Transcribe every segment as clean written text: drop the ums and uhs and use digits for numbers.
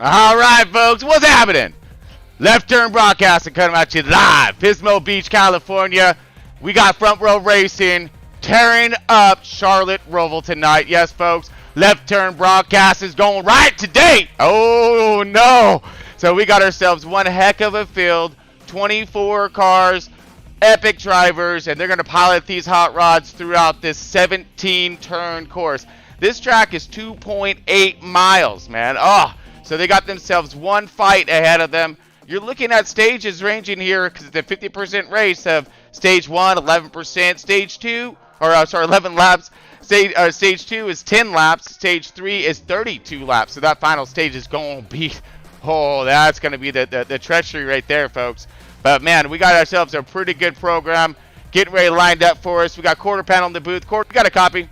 All right, folks, what's happening? Left Turn Broadcasting coming at you live, Pismo Beach, California. We got Front Row Racing tearing up Charlotte Roval tonight. Yes, folks, Left Turn Broadcast is going right today. Oh, no. So we got ourselves one heck of a field, 24 cars, epic drivers, and they're going to pilot these hot rods throughout this 17-turn course. This track is 2.8 miles, man. Oh, so they got themselves one fight ahead of them. You're looking at stages ranging here, because it's a 50% race of stage 1, 11%, stage 2, or 11 laps. Stage 2 is 10 laps, stage 3 is 32 laps. So that final stage is going to be, oh, that's going to be the treachery right there, folks. But, man, we got ourselves a pretty good program getting ready lined up for us. We got Quarter Panel in the booth. Quarter, you got a copy?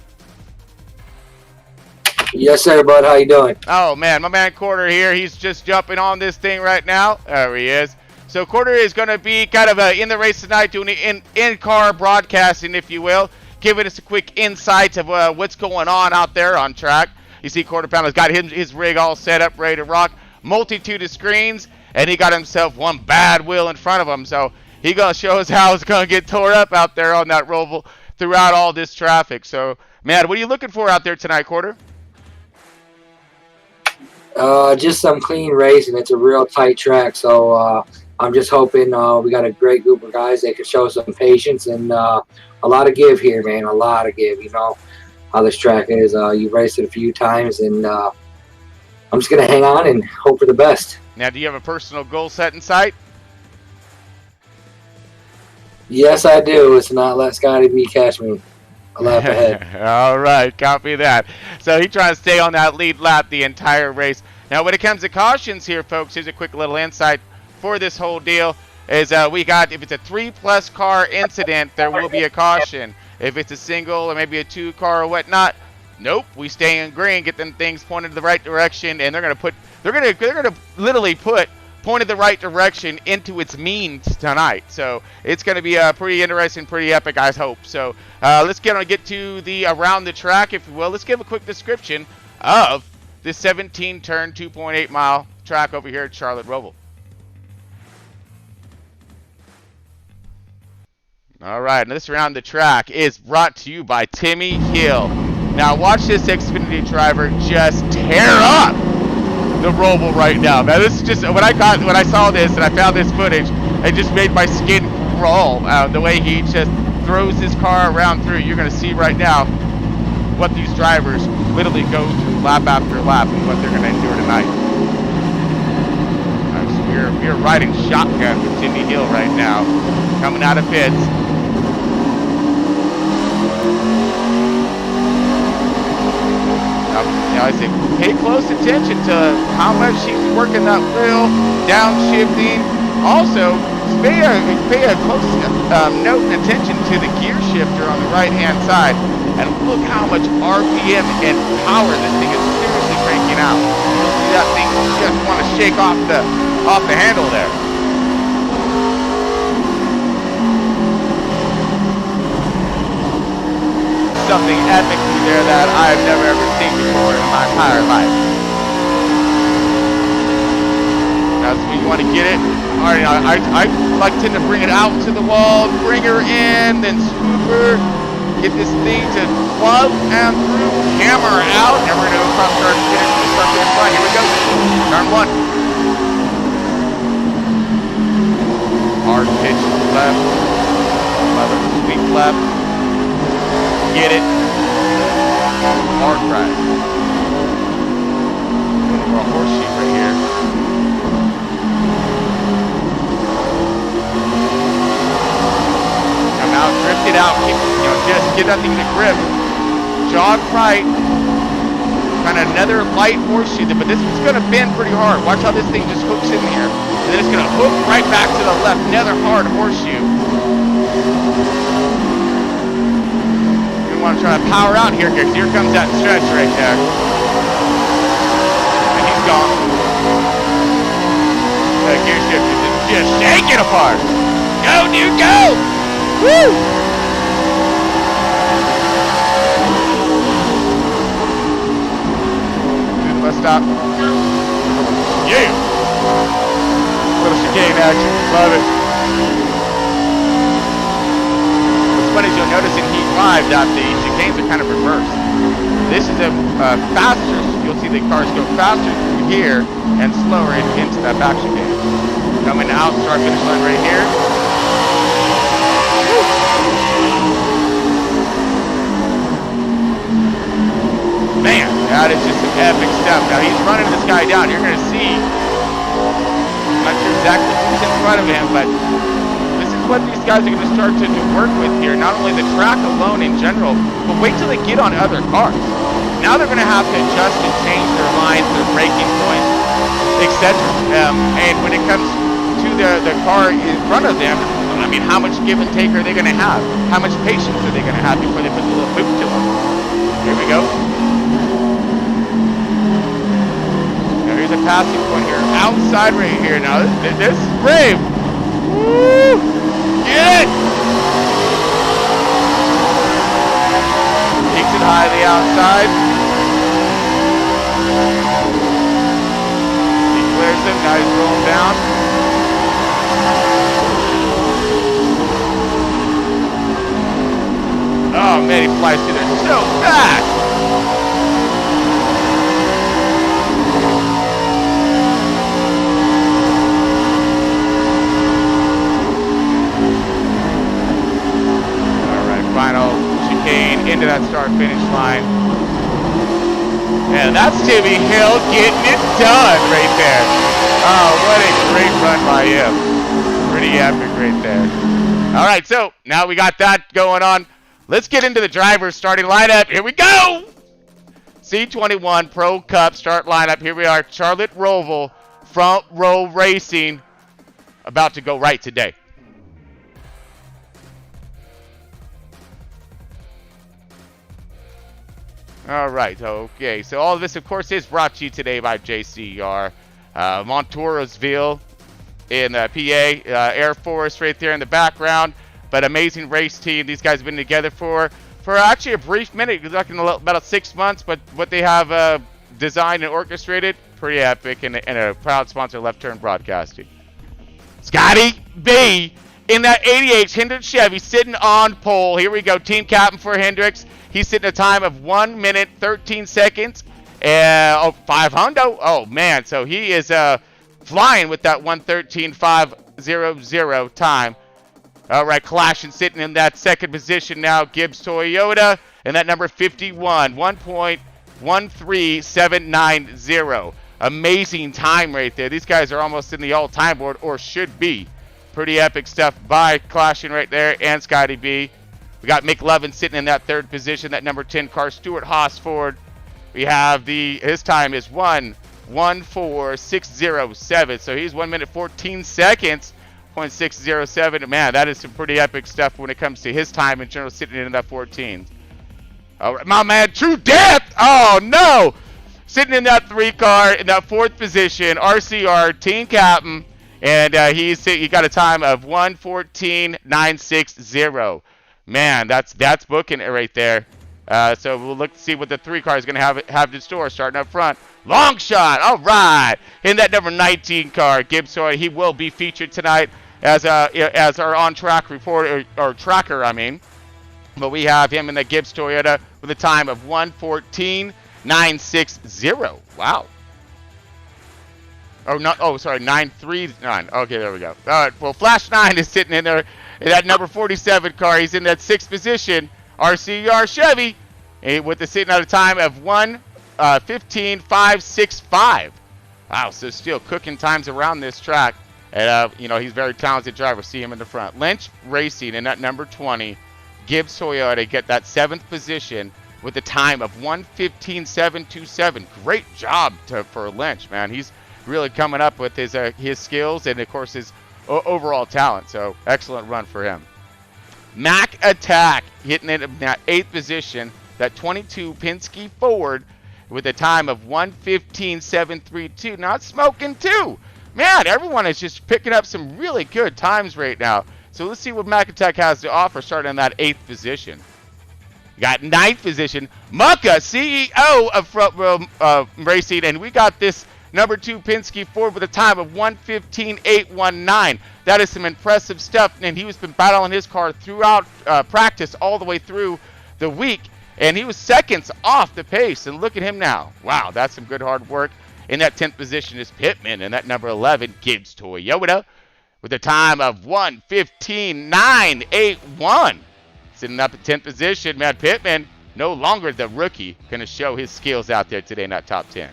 Yes, sir, bud. How you doing? Oh, man, my man Quarter here. He's just jumping on this thing right now. There he is. So Quarter is going to be kind of in the race tonight, doing in-car broadcasting, if you will, giving us a quick insight of what's going on out there on track. You see Quarter Panel's got his rig all set up, ready to rock. Multitude of screens, and he got himself one bad wheel in front of him. So he's going to show us how it's going to get tore up out there on that Roval throughout all this traffic. So, man, what are you looking for out there tonight, Quarter? Just some clean racing. It's a real tight track, so I'm just hoping we got a great group of guys that can show some patience and a lot of give here, man. A lot of give. You know how this track is. You've raced it a few times, and I'm just gonna hang on and hope for the best. Now, do you have a personal goal set in sight? Yes, I do. It's not let Scotty B catch me a lap ahead. All right, copy that. So he's trying to stay on that lead lap the entire race. Now, when it comes to cautions here, folks, here's a quick little insight for this whole deal. Is we got, if it's a 3+ car incident, there will be a caution. If it's a single or maybe a 2-car or whatnot, nope, we stay in green, get them things pointed the right direction, and they're gonna literally put pointed the right direction into its means tonight. So it's going to be pretty interesting, pretty epic, I hope. So let's get to the around the track, if you will. Let's give a quick description of this 17-turn, 2.8-mile track over here at Charlotte Roval. All right, and this around the track is brought to you by Timmy Hill. Now watch this Xfinity driver just tear up the Roval right now. Now this is just when I saw this and I found this footage, it just made my skin crawl. The way he just throws his car around through. You're going to see right now what these drivers literally go through lap after lap and what they're going to endure tonight. So we're riding shotgun with Timmy Hill right now, coming out of pits. Now I say pay close attention to how much she's working that wheel, downshifting. Also, pay a close note and attention to the gear shifter on the right-hand side. And look how much RPM and power this thing is seriously cranking out. You'll see that thing just want to shake off the handle there. Something epic there that I've never ever seen before in my entire life. Now, so you want to get it. All right, I like to bring it out to the wall, bring her in, then swoop her, get this thing to plug and through, hammer her out, and we're going to go across start to the front. Here we go. Turn 1. Hard pitch left, leather sweep left. Get it. Hard right. Looking for a horseshoe right here. Come out, drift it out. Keep, just get that thing to grip. Jog right. Kind of another light horseshoe, but this one's going to bend pretty hard. Watch how this thing just hooks in here. And then it's going to hook right back to the left. Another hard horseshoe. Want to try to power out here because here comes that stretch right there. And he's gone. The gear shift is just shaking apart. Go, dude, go! Woo! Do the bus stop. Yeah. Little chicane action. Love it. What's funny is you'll notice in Heat 5 that the chicanes are kind of reversed. This is a faster, you'll see the cars go faster through here and slower into that back chicane. Coming out, start finish line right here. Man, that is just an epic stuff. Now he's running this guy down. You're going to see, I'm not sure exactly who's in front of him, but this is what these guys are going to start to work with here. Not only the track alone in general, but wait till they get on other cars. Now they're going to have to adjust and change their lines, their braking points, etc. And when it comes to the car in front of them, I mean, how much give and take are they going to have? How much patience are they going to have before they put the little boot to them? Here we go. Now here's a passing point here, outside right here. Now this is brave. Woo! Get it! Takes it high the outside. He clears him. Now he's rolling down. Oh man, he flies through there so fast. All right, final chicane into that start-finish line. And that's Timmy Hill getting it done right there. Oh, what a great run by him. Pretty epic right there. All right, so now we got that going on. Let's get into the driver's starting lineup. Here we go. C21 Pro Cup start lineup. Here we are. Charlotte Roval, Front Row Racing, about to go right today. All right. Okay. So all of this, of course, is brought to you today by JCR. Montourosville in PA. Air Force right there in the background. But amazing race team. These guys have been together for actually a brief minute. You're talking about 6 months, but what they have designed and orchestrated, pretty epic, and a proud sponsor of Left Turn Broadcasting. Scotty B in that 88 Hendricks Chevy sitting on pole. Here we go. Team captain for Hendricks. He's sitting a time of 1 minute 13 seconds. 500. Oh man, so he is flying with that 1:13.500 time. All right, Clashing sitting in that second position now. Gibbs Toyota and that number 51, 1.13790. Amazing time right there. These guys are almost in the all-time board, or should be. Pretty epic stuff by Clashing right there and Scotty B. We got Mick Levin sitting in that third position, that number 10 car, Stuart Hosford. We have his time is 1:14607. So he's 1 minute 14 seconds. 0.607. Man, that is some pretty epic stuff when it comes to his time in general, sitting in that 14. All right, my man, True Death. Oh no, sitting in that 3 car in that 4th position, RCR team captain, and he got a time of 1:14.960. Man, that's booking it right there. So we'll look to see what the 3 car is going to have in store, starting up front. Long shot. All right, in that number 19 car, Gibbs Toyota. He will be featured tonight as our on-track reporter, or tracker, I mean. But we have him in the Gibbs Toyota with a time of 1:14.960. Wow. Oh, not. Oh, sorry, 939. Okay, there we go. All right. Well, Flash 9 is sitting in there in that number 47 car. He's in that 6th position. RCR Chevy, with the sitting at a time of 1:15.565. Wow. So still cooking times around this track. And he's a very talented driver. See him in the front. Lynch Racing in that number 20. Gibbs Toyota get that 7th position with a time of 1:15.727. Great job for Lynch, man. He's really coming up with his skills and, of course, his overall talent. So excellent run for him. Mac Attack hitting it in that 8th position. That 22 Penske Ford with a time of 1:15.732. Not smoking too. Man, everyone is just picking up some really good times right now. So let's see what Mac Attack has to offer, starting in that 8th position. We got 9th position, Mucka, CEO of Front Row Racing, and we got this Number 2, Penske Ford with a time of 1:15.819. That is some impressive stuff, and he's been battling his car throughout practice all the way through the week, and he was seconds off the pace, and look at him now. Wow, that's some good hard work. In that 10th position is Pittman, and that number 11, Gibbs Toyota, with a time of 1:15.981. Sitting up at 10th position, man, Pittman, no longer the rookie, going to show his skills out there today in that top 10.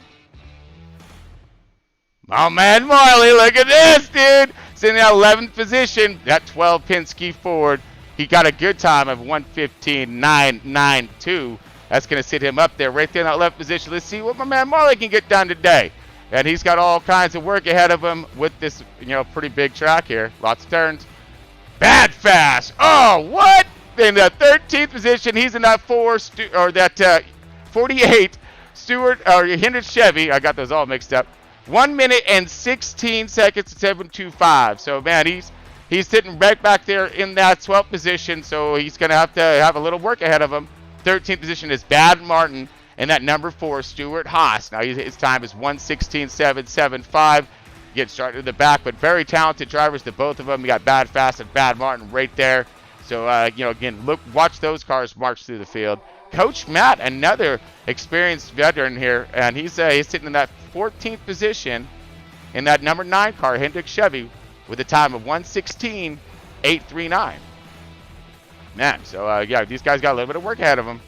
Oh, man, Marley, look at this, dude. Sitting in that 11th position, that 12 Penske Ford. He got a good time of 1:15.992. That's going to sit him up there right there in that 11th position. Let's see what my man Marley can get done today. And he's got all kinds of work ahead of him with this, pretty big track here. Lots of turns. Bad fast. Oh, what? In the 13th position, he's in that 48 Stewart or Hendrick Chevy. I got those all mixed up. 1 minute and 16 seconds to 7:25. So, man, he's sitting right back there in that 12th position. So he's going to have a little work ahead of him. 13th position is Bad Martin, and that number 4, Stuart Haas. Now his time is 1:16.775. Get started in the back, but very talented drivers, the both of them. You got Bad Fast and Bad Martin right there. So again, watch those cars march through the field. Coach Matt, another experienced veteran here, and he's sitting in that 14th position in that number 9 car, Hendrick Chevy, with a time of 1:16.839. Man, so these guys got a little bit of work ahead of them.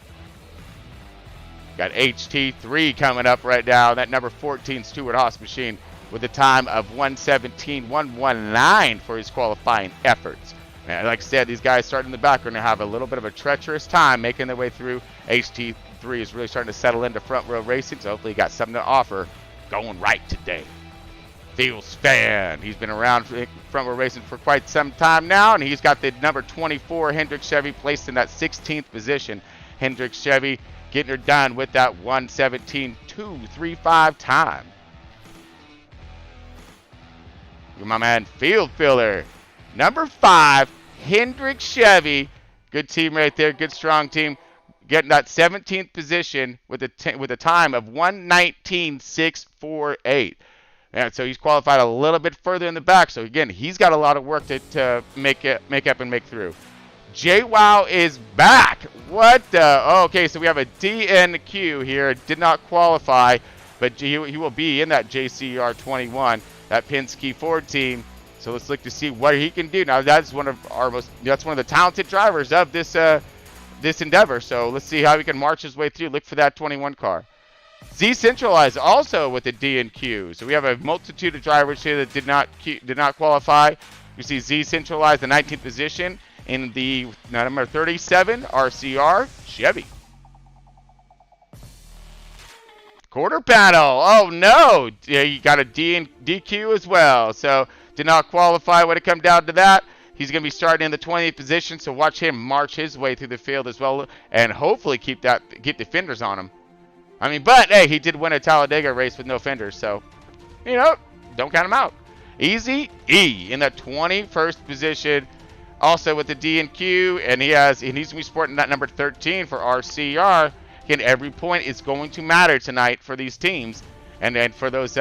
Got HT3 coming up right now. That number 14 Stuart Haas machine with a time of 1:17.119 for his qualifying efforts. And like I said, these guys starting in the back are going to have a little bit of a treacherous time making their way through. HT3 is really starting to settle into front row racing, so hopefully he got something to offer going right today. Fields Fan, he's been around front row racing for quite some time now, and he's got the number 24 Hendrick Chevy placed in that 16th position. Hendrick Chevy getting her done with that 1:17.235 time. My man Field Filler, number 5 Hendrick Chevy, good team right there, good strong team, getting that 17th position with a time of 1:19.648. And so he's qualified a little bit further in the back. So again, he's got a lot of work to make up and make through. JWoww is back. What the? Oh, okay, so we have a DNQ here. Did not qualify, but he will be in that JCR 21, that Penske Ford team. So let's look to see what he can do. Now that's one of the talented drivers of this endeavor. So let's see how he can march his way through. Look for that 21 car. Z Centralized also with a DNQ. So we have a multitude of drivers here that did not qualify. You see Z Centralized, the 19th position in the number 37 RCR Chevy. Quarter panel. Oh no, yeah, you got a DQ as well. So did not qualify when it come down to that. He's going to be starting in the 20th position. So watch him march his way through the field as well, and hopefully keep the fenders on him. I mean, but hey, he did win a Talladega race with no fenders, so don't count him out. Easy E in the 21st position, also with the D&Q, and he's going to be sporting that number 13 for RCR. Again, every point is going to matter tonight for these teams, and then for those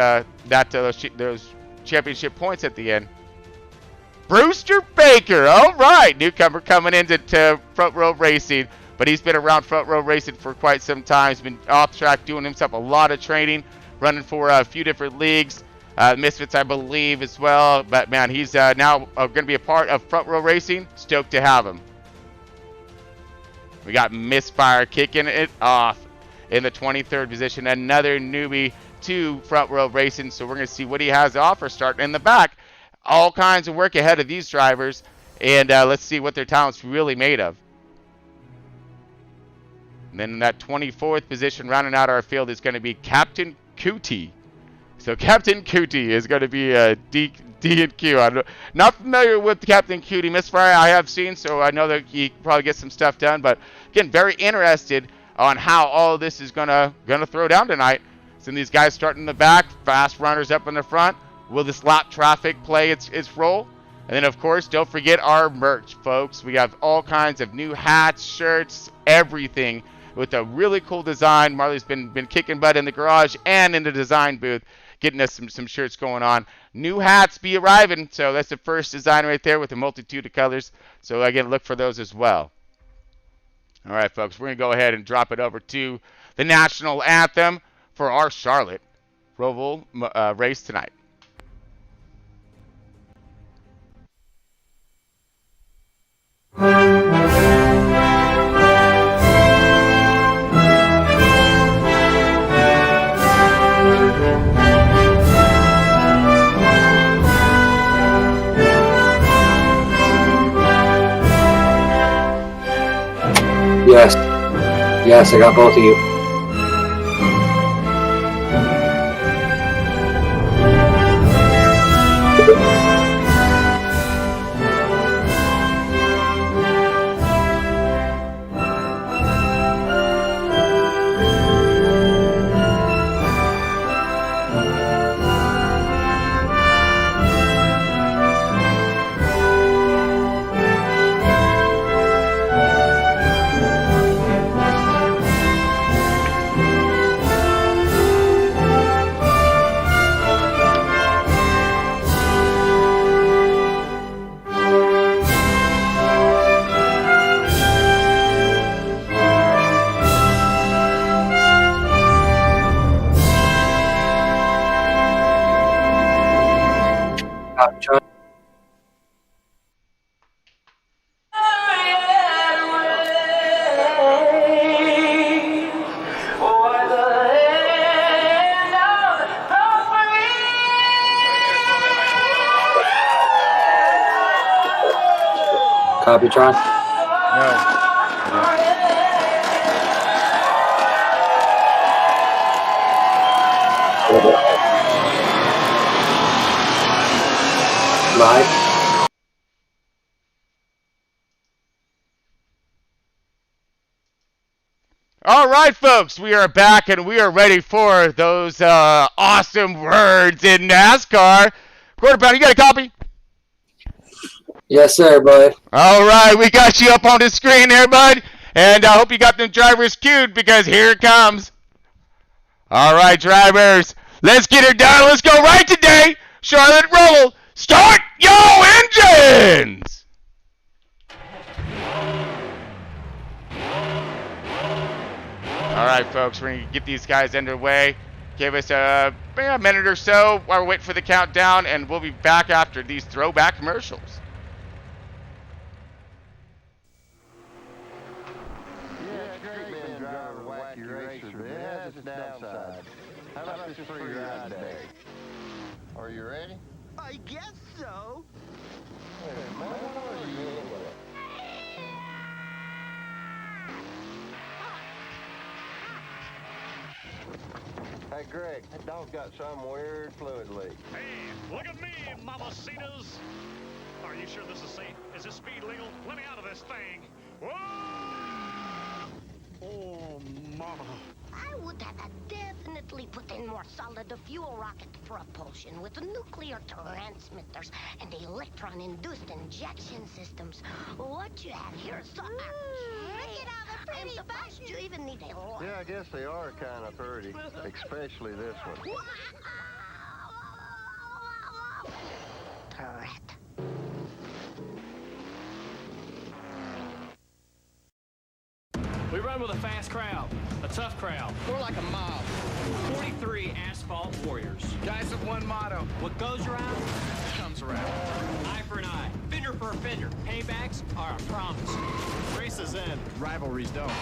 championship points at the end. Brewster Baker, all right, newcomer coming into front row racing. But he's been around front row racing for quite some time. He's been off track doing himself a lot of training, running for a few different leagues, Misfits, I believe, as well. But, man, he's now going to be a part of front row racing. Stoked to have him. We got Misfire kicking it off in the 23rd position. Another newbie to front row racing. So we're going to see what he has to offer starting in the back. All kinds of work ahead of these drivers. And let's see what their talent's really made of. And then in that 24th position, rounding out our field, is going to be Captain Cootie. So Captain Cootie is going to be a D&Q. I'm not familiar with Captain Cootie. Misfire I have seen, so I know that he probably gets some stuff done. But again, very interested on how all of this is gonna throw down tonight. So these guys starting in the back, fast runners up in the front. Will this lap traffic play its role? And then, of course, don't forget our merch, folks. We have all kinds of new hats, shirts, everything, with a really cool design. Marley's been kicking butt in the garage and in the design booth, getting us some shirts going on. New hats be arriving, so that's the first design right there with a multitude of colors. So again, look for those as well. All right, folks, we're going to go ahead and drop it over to the national anthem for our Charlotte Roval race tonight. Yes. Yes, I got both of you. Copy, Tron. No. Live. All right, folks, we are back and we are ready for those awesome words in NASCAR. Quarter pounder, you got a copy? Yes, sir, bud. All right, we got you up on the screen there, bud. And I hope you got them drivers queued because here it comes. All right, drivers, let's get it done. Let's go right today. Charlotte Roval, start your engines! All right, folks, we're going to get these guys underway. Give us a minute or so while we're waiting for the countdown, and we'll be back after these throwback commercials. How about this for your ride day? Are you ready? I guess so. Hey, man, what are you doing? Hey, Greg, that dog's got some weird fluid leak. Hey, look at me, mamacitas. Are you sure this is safe? Is this speed legal? Let me out of this thing. Whoa! Oh, mama. I would have definitely put in more solid fuel rocket propulsion with nuclear transmitters and electron-induced injection systems. What you have here is so... Hey, I'm surprised you even need a... Yeah, I guess they are kind of pretty, especially this one. Turret. We run with a fast crowd, a tough crowd. More like a mob. 43 asphalt warriors. Guys with one motto. What goes around Comes around. eye for an eye, fender for a fender. Paybacks are a promise. Races end, Rivalries don't.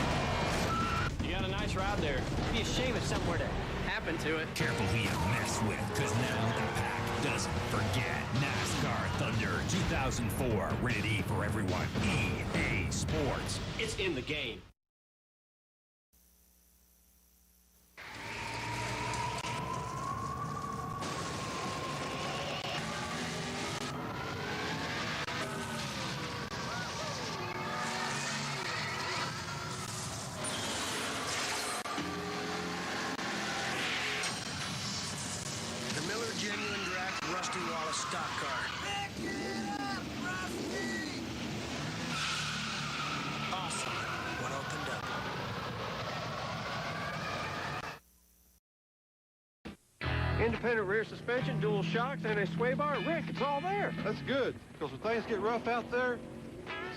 you got a nice ride there. It'd be a shame if something were to Happen to it. Careful who you mess with, because now the pack doesn't forget. NASCAR Thunder 2004, rated E for everyone. EA Sports. It's in the game. The Miller Genuine Draft Rusty Wallace stock car. Awesome. One opened up. Independent rear suspension, dual shocks, and a sway bar. Rick, it's all there. That's good, because when things get rough out there,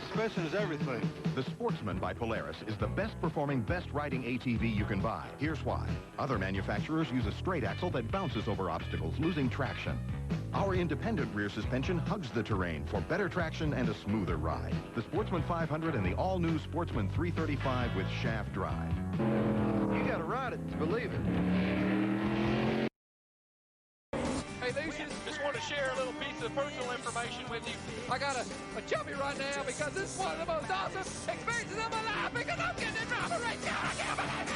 suspension is everything. The Sportsman by Polaris is the best performing, best riding ATV you can buy. Here's why. Other manufacturers use a straight axle that bounces over obstacles, losing traction. Our independent rear suspension hugs the terrain for better traction and a smoother ride. The Sportsman 500 and the all-new Sportsman 335 with shaft drive. You gotta ride it to believe it. Hey, just want to share a little piece of personal information with you. I got a chubby right now because this is one of the most awesome experiences of my life because I'm getting to drive a race car. I can't believe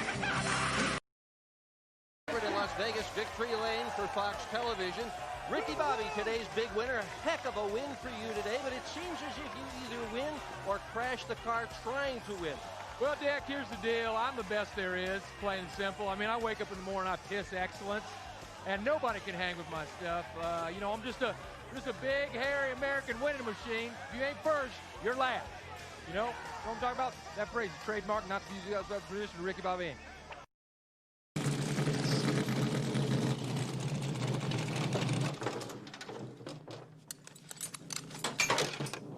it. In Las Vegas, victory lane for Fox Television. Ricky Bobby, today's big winner. A heck of a win for you today, but it seems as if you either win or crash the car trying to win. Well, Dick, here's the deal. I'm the best there is, plain and simple. I mean, I wake up in the morning, I piss excellence, and nobody can hang with my stuff. You know, I'm just a big, hairy American winning machine. If you ain't first, you're last. You know what I'm talking about? That phrase is trademark, not to use the outside position of Ricky Bobby.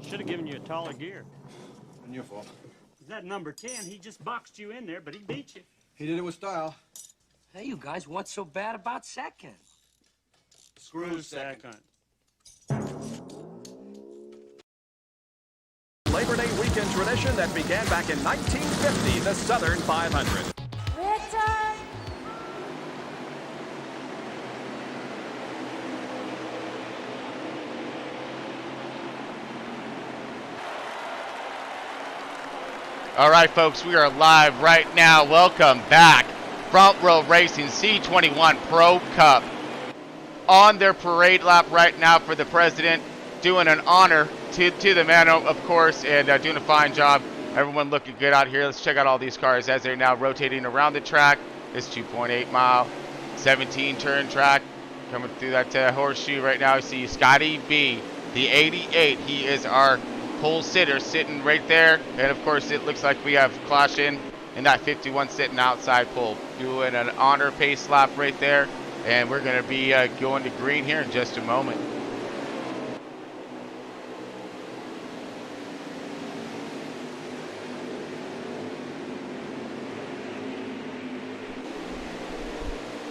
Should have given you a taller gear. And your fault. That number 10, he just boxed you in there, but he beat you. He did it with style. Hey, you guys, what's so bad about second? Screw second. Labor Day weekend tradition that began back in 1950, the Southern 500. All right, folks, we are live right now. Welcome back. Front Row Racing C21 Pro Cup on their parade lap right now for the president, doing an honor to the man, of course, and doing a fine job. Everyone looking good out here. Let's check out all these cars as they're now rotating around the track. This 2.8 mile, 17 turn track coming through that horseshoe right now. You see Scotty B, the 88. He is our pole sitter sitting right there, and of course it looks like we have Clash in that 51 sitting outside pole, doing an honor pace lap right there, and we're going to be going to green here in just a moment.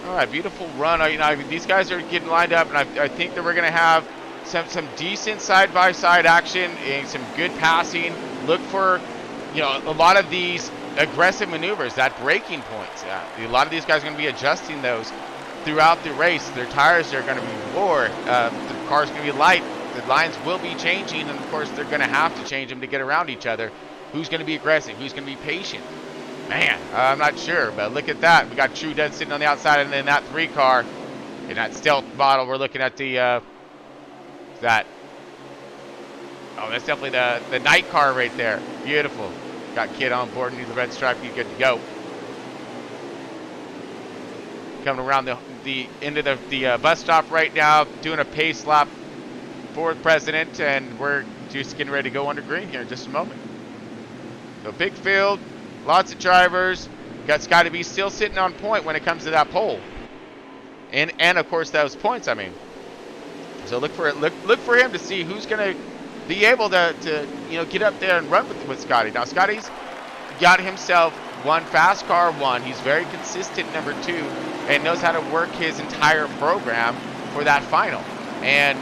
All right, beautiful run. You know, these guys are getting lined up, and I think that we're going to have some decent side-by-side action and some good passing. Look for, you know, a lot of these aggressive maneuvers, that braking points. A lot of these guys are going to be adjusting those throughout the race. Their tires are going to be lower. The car's going to be light. The lines will be changing, and of course they're going to have to change them to get around each other. Who's going to be aggressive? Who's going to be patient? Man, I'm not sure, but look at that. We got True Dead sitting on the outside, and then that 3 car in that stealth model. We're looking at the that's definitely the night car right there. Beautiful. Got Kid on board, needs the red stripe, he's good to go. Coming around the end of the bus stop right now, doing a pace lap for the president, and we're just getting ready to go under green here in just a moment. So big field, lots of drivers. Got Scotty B still sitting on point when it comes to that pole, and of course those points. I mean. So look for him to see who's going to be able to you know, get up there and run with Scotty. Now Scotty's got himself one fast car 1. He's very consistent number 2 and knows how to work his entire program for that final. And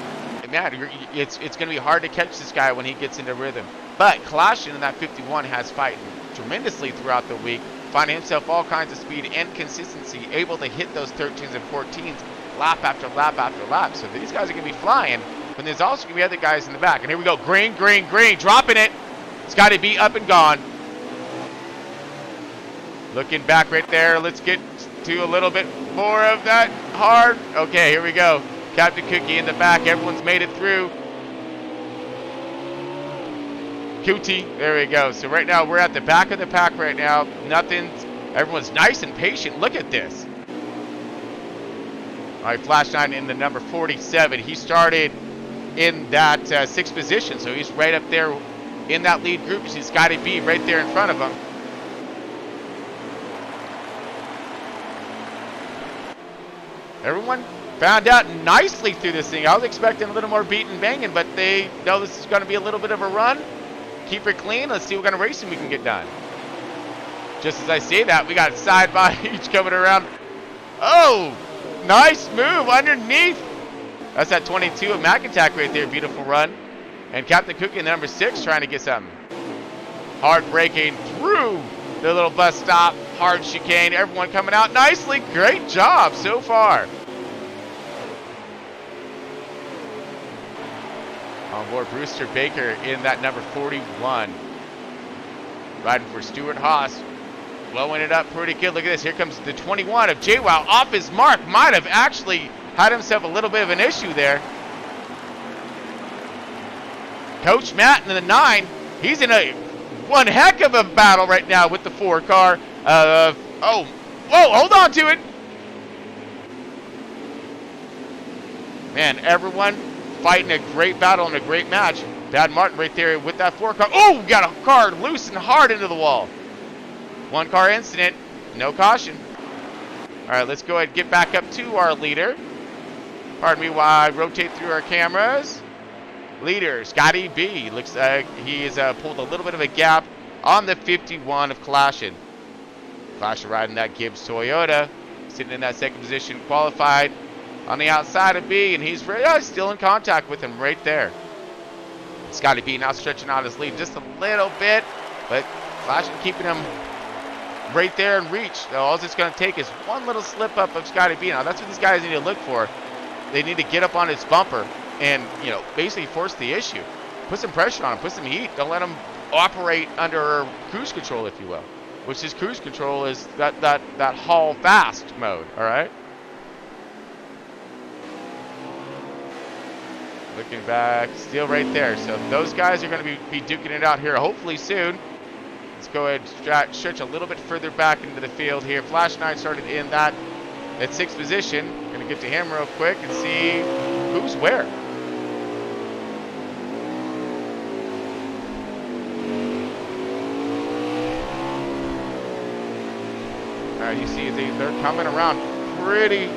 man, it's going to be hard to catch this guy when he gets into rhythm. But Clashing in that 51 has fighting tremendously throughout the week, finding himself all kinds of speed and consistency, able to hit those 13s and 14s lap after lap after lap. So these guys are going to be flying, but there's also going to be other guys in the back. And here we go, green, green, green, dropping it. Scotty B up and gone. Looking back right there. Let's get to a little bit more of that hard. Okay, here we go. Captain Cookie in the back. Everyone's made it through. Cootie, there we go. So right now we're at the back of the pack right now. Everyone's nice and patient. Look at this. All right, Flash 9 in the number 47. He started in that 6th position, so he's right up there in that lead group. You see Scotty B right there in front of him. Everyone found out nicely through this thing. I was expecting a little more beating and banging, but they know this is going to be a little bit of a run. Keep it clean. Let's see what kind of racing we can get done. Just as I say that, we got side by each coming around. Oh, nice move underneath. That's that 22 of Mac Attack right there. Beautiful run. And Captain Cookie in the number 6 trying to get something. Hard braking through the little bus stop. Hard chicane. Everyone coming out nicely. Great job so far. On board Brewster Baker in that number 41. Riding for Stuart Haas. Blowing it up pretty good. Look at this. Here comes the 21 of JWoww off his mark. Might have actually had himself a little bit of an issue there. Coach Matt in the 9. He's in one heck of a battle right now with the 4 car. Whoa, hold on to it. Man, everyone fighting a great battle and a great match. Bad Martin right there with that 4 car. Oh, got a car loose and hard into the wall. 1 car incident, no caution. All right, let's go ahead and get back up to our leader. Pardon me while I rotate through our cameras. Leader, Scotty B. Looks like he has pulled a little bit of a gap on the 51 of Clashin. Clashin riding that Gibbs Toyota, sitting in that 2nd position, qualified on the outside of B, and he's still in contact with him right there. Scotty B now stretching out his lead just a little bit, but Clashin keeping him right there in reach. So all it's going to take is one little slip up of Scotty B. Now that's what these guys need to look for. They need to get up on his bumper and, you know, basically force the issue. Put some pressure on him, put some heat. Don't let him operate under cruise control, if you will. Which is cruise control is that haul fast mode, all right? Looking back, still right there. So those guys are going to be duking it out here hopefully soon. Let's go ahead and stretch a little bit further back into the field here. Flash 9 started in that 6th position. Going to get to him real quick and see who's where. All right, you see they're coming around pretty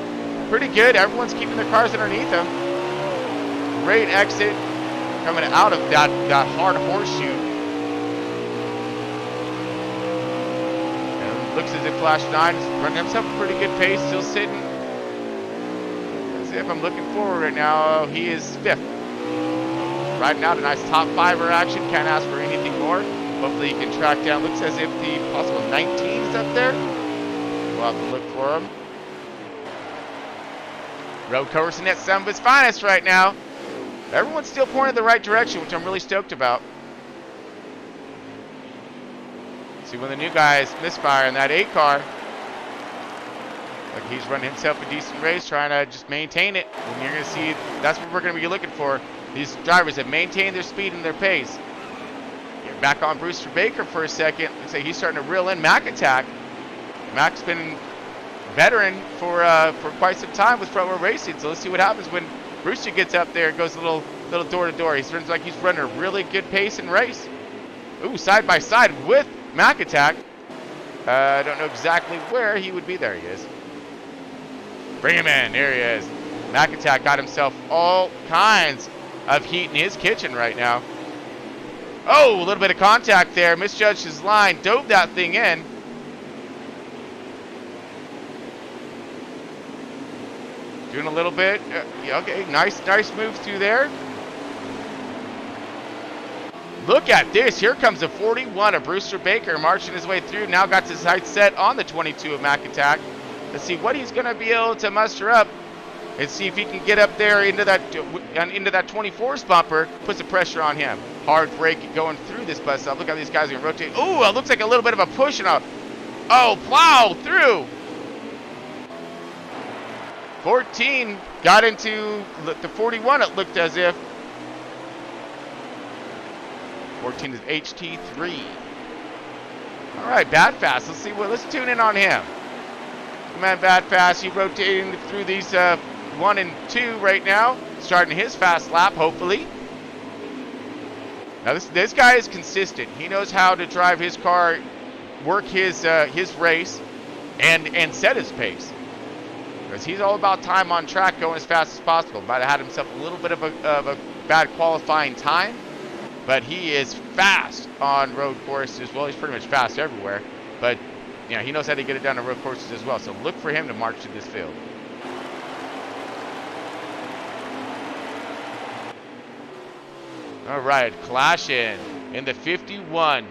good. Everyone's keeping their cars underneath them. Great exit coming out of that hard horseshoe. Looks as if Flash 9 is running himself a pretty good pace, still sitting. As if I'm looking forward right now, he is 5th. Riding out a nice top 5er action, can't ask for anything more. Hopefully he can track down, looks as if the possible 19 is up there. We'll have to look for him. Road coursing at some of his finest right now. Everyone's still pointing the right direction, which I'm really stoked about. See when the new guys misfire in that 8 car. Like he's running himself a decent race, trying to just maintain it. And you're going to see that's what we're going to be looking for. These drivers that maintain their speed and their pace. You're back on Brewster Baker for a second. Looks like he's starting to reel in Mac Attack. Mac's been veteran for quite some time with front row racing. So let's see what happens when Brewster gets up there and goes a little door to door. He seems like he's running a really good pace and race. Ooh, side by side with Mac Attack. I don't know exactly where he would be. There he is. Bring him in. There he is. Mac Attack got himself all kinds of heat in his kitchen right now. Oh, a little bit of contact there. Misjudged his line. Dove that thing in. Doing a little bit. Okay, nice move through there. Look at this. Here comes the 41 of Brewster Baker marching his way through. Now got his sights set on the 22 of Mac Attack. Let's see what he's going to be able to muster up and see if he can get up there into that 24's bumper. Put some pressure on him. Hard brake going through this bus stop. Look how these guys are going to rotate. Ooh, it looks like a little bit of a push and a plow through. 14 got into the 41. It looked as if 14 is HT3. All right, Bad Fast. Let's tune in on him. Come on, Bad Fast. He's rotating through these 1 and 2 right now. Starting his fast lap, hopefully. Now this guy is consistent. He knows how to drive his car, work his race, and set his pace. because he's all about time on track, going as fast as possible. Might have had himself a little bit of a bad qualifying time, but he is fast on road courses. Well, he's pretty much fast everywhere, but you know, he knows how to get it done on road courses as well. So look for him to march to this field. All right, clashing in the 51.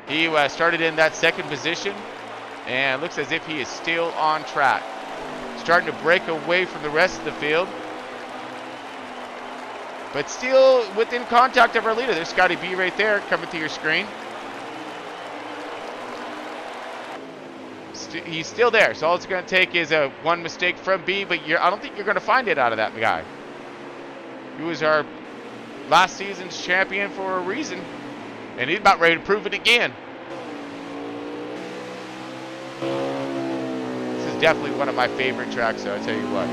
He started in that second position, and looks as if he is still on track. Starting to break away from the rest of the field, but still within contact of our leader. There's Scotty B right there coming to your screen. He's still there, so all it's going to take is one mistake from B, but I don't think you're going to find it out of that guy. He was our last season's champion for a reason, and he's about ready to prove it again. This is definitely one of my favorite tracks, though, I'll tell you what.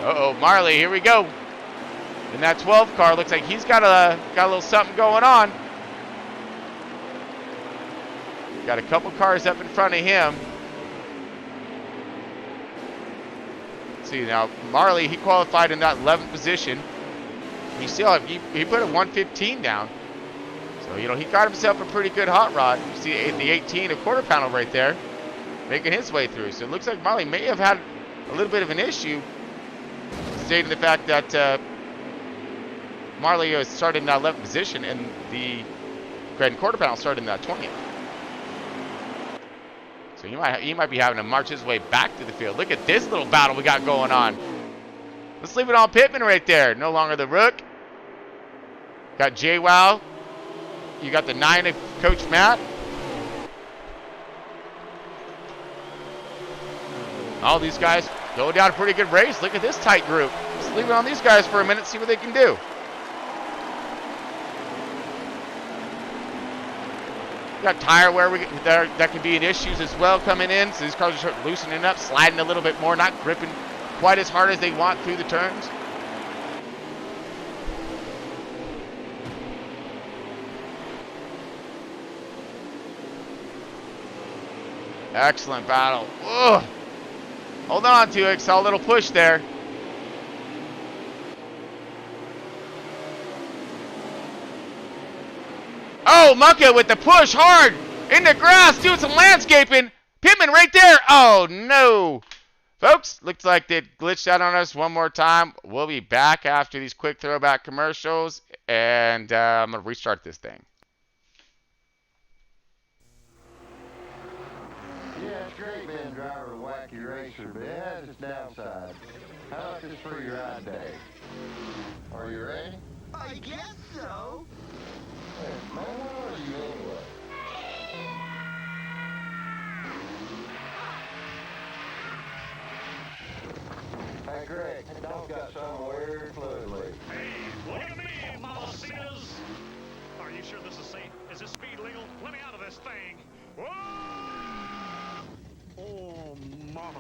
Uh-oh, Marley, here we go. In that 12 car, looks like he's got a little something going on. Got a couple cars up in front of him. Let's see now, Marley, he qualified in that 11th position. He still he put a 115 down. So, you know, he got himself a pretty good hot rod. You see the 18, a quarter panel right there, making his way through. So it looks like Marley may have had a little bit of an issue, stating the fact that Marley started in that 11th position, and the quarter panel started in that 20th. So he might be having to march his way back to the field. Look at this little battle we got going on. Let's leave it on Pittman right there. No longer the Rook. Got JWoww. You got the 9 of Coach Matt. All these guys going down a pretty good race. Look at this tight group. Let's leave it on these guys for a minute, see what they can do. Got tire wear that can be an issue as well coming in. So these cars are start loosening up, sliding a little bit more, not gripping quite as hard as they want through the turns. Excellent battle. Ugh. Hold on to it. Saw a little push there. Oh, Mucka with the push hard in the grass, doing some landscaping. Pittman right there. Oh, no. Folks, looks like they glitched out on us one more time. We'll be back after these quick throwback commercials, and I'm going to restart this thing. Yeah, it's great being a driver of a wacky racer, but it has its downside. How about this for your ride day? Are you ready? I guess so. Hey, man, what are you anyway? Hey, Greg, that dog's got some weird fluid leak. Hey, look at me, mamacitas. Are you sure this is safe? Is this speed legal? Let me out of this thing. Whoa! Oh, mama.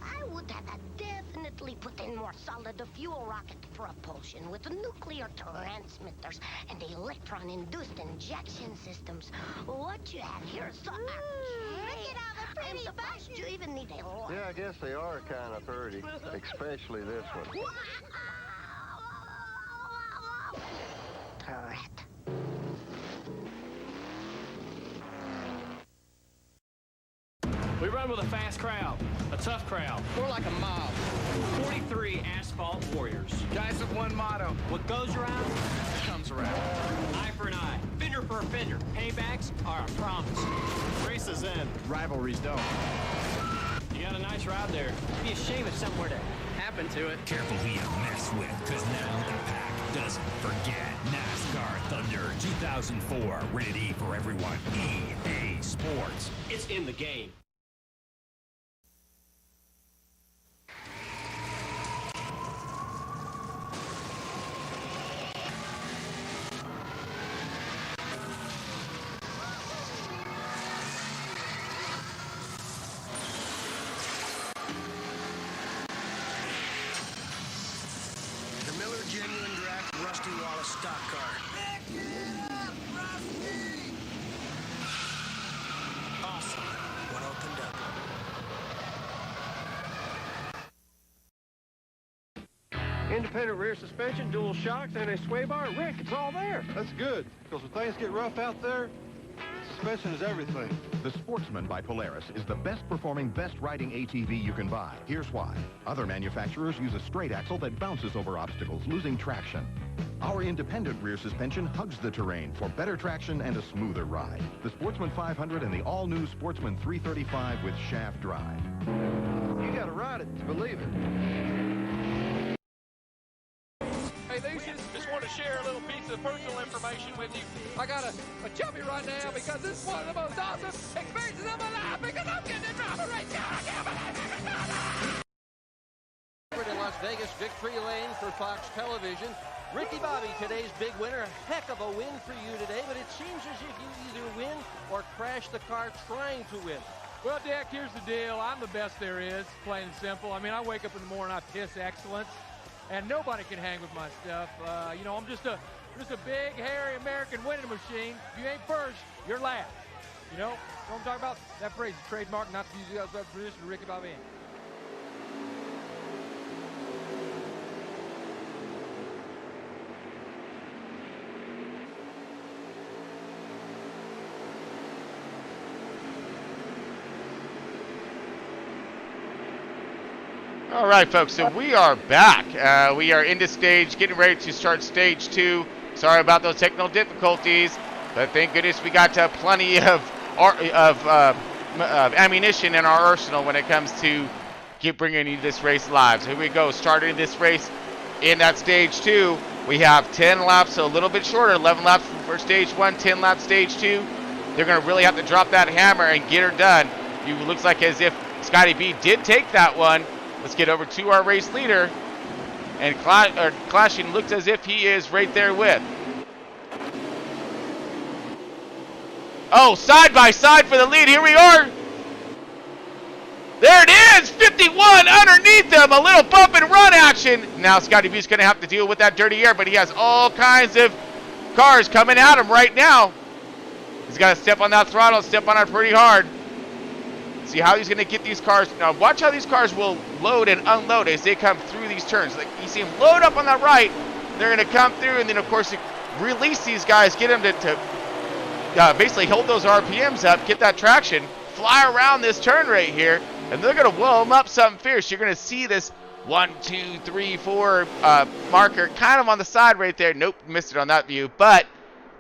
I would have definitely put in more solid fuel rocket propulsion with nuclear transmitters and electron-induced injection systems. What you have here is so... Look at all the pretty buses. You even need a lot. Yeah, I guess they are kind of pretty, especially this one. Turret. We run with a fast crowd, a tough crowd. More like a mob. 43 asphalt warriors. Guys with one motto. What goes around Comes around. eye for an eye, fender for a fender. Paybacks are a promise. Races end. Rivalries don't. You got a nice ride there. It'd be a shame if something were to Happen to it. Careful who you mess with, because now Impact doesn't forget NASCAR Thunder 2004. Rated E for everyone. EA Sports. It's in the game. The Miller Genuine Draft Rusty Wallace stock car. Independent rear suspension, dual shocks, and a sway bar. Rick, it's all there. That's good, because when things get rough out there, suspension is everything. The Sportsman by Polaris is the best performing, best riding ATV you can buy. Here's why. Other manufacturers use a straight axle that bounces over obstacles, losing traction. Our independent rear suspension hugs the terrain for better traction and a smoother ride. The Sportsman 500 and the all-new Sportsman 335 with shaft drive. You gotta ride it to believe it. Hey, Lucius, just want to share a little piece of personal information with you. I got a chubby right now because this is one of the most awesome experiences of my life because I'm getting in driver race. I can't believe it. In Las Vegas, victory lane for Fox Television. Ricky Bobby, today's big winner. A heck of a win for you today, but it seems as if you either win or crash the car trying to win. Well, Dick, here's the deal. I'm the best there is, plain and simple. I mean, I wake up in the morning, I piss excellence, and nobody can hang with my stuff. You know, I'm just a big, hairy American winning machine. If you ain't first, you're last. You know what I'm talking about? That phrase is trademark, not to use the outside position of Ricky Bobby. All right, folks, so we are back. We are into stage, getting ready to start stage 2. Sorry about those technical difficulties, but thank goodness we got plenty of ammunition in our arsenal when it comes to bringing you this race live. So here we go, starting this race in that stage 2. We have 10 laps, so a little bit shorter, 11 laps for stage 1, 10 laps stage 2. They're going to really have to drop that hammer and get her done. It looks like as if Scotty B did take that one. Let's get over to our race leader, and Clashing looks as if he is right there with. Oh, side by side for the lead. Here we are. There it is, 51 underneath them, a little bump and run action. Now Scotty B's going to have to deal with that dirty air, but he has all kinds of cars coming at him right now. He's got to step on that throttle, step on it pretty hard. See how he's going to get these cars. Now watch how these cars will load and unload as they come through these turns. Like you see them load up on that right, they're going to come through, and then of course release these guys, get them to basically hold those RPMs up, get that traction, fly around this turn right here, and they're going to blow them up something fierce. You're going to see this 1, 2, 3, 4 marker kind of on the side right there. Nope, missed it on that view, but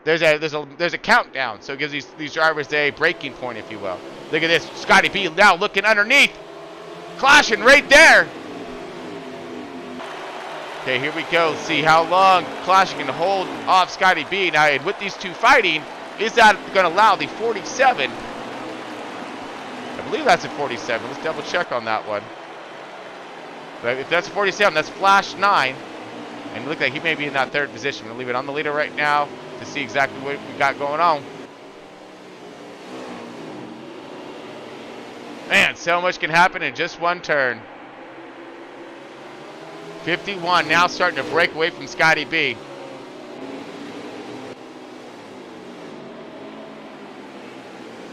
there's a countdown, so it gives these drivers a breaking point, if you will. Look at this, Scotty B now looking underneath, Clashing right there. Okay, here we go. See how long Clashing can hold off Scotty B. Now, and with these two fighting, is that going to allow the 47? I believe that's a 47. Let's double check on that one. But if that's a 47, that's Flash 9. And it looks like he may be in that third position. I'm going to leave it on the leader right now to see exactly what we got going on. Man, so much can happen in just one turn. 51 now starting to break away from Scotty B.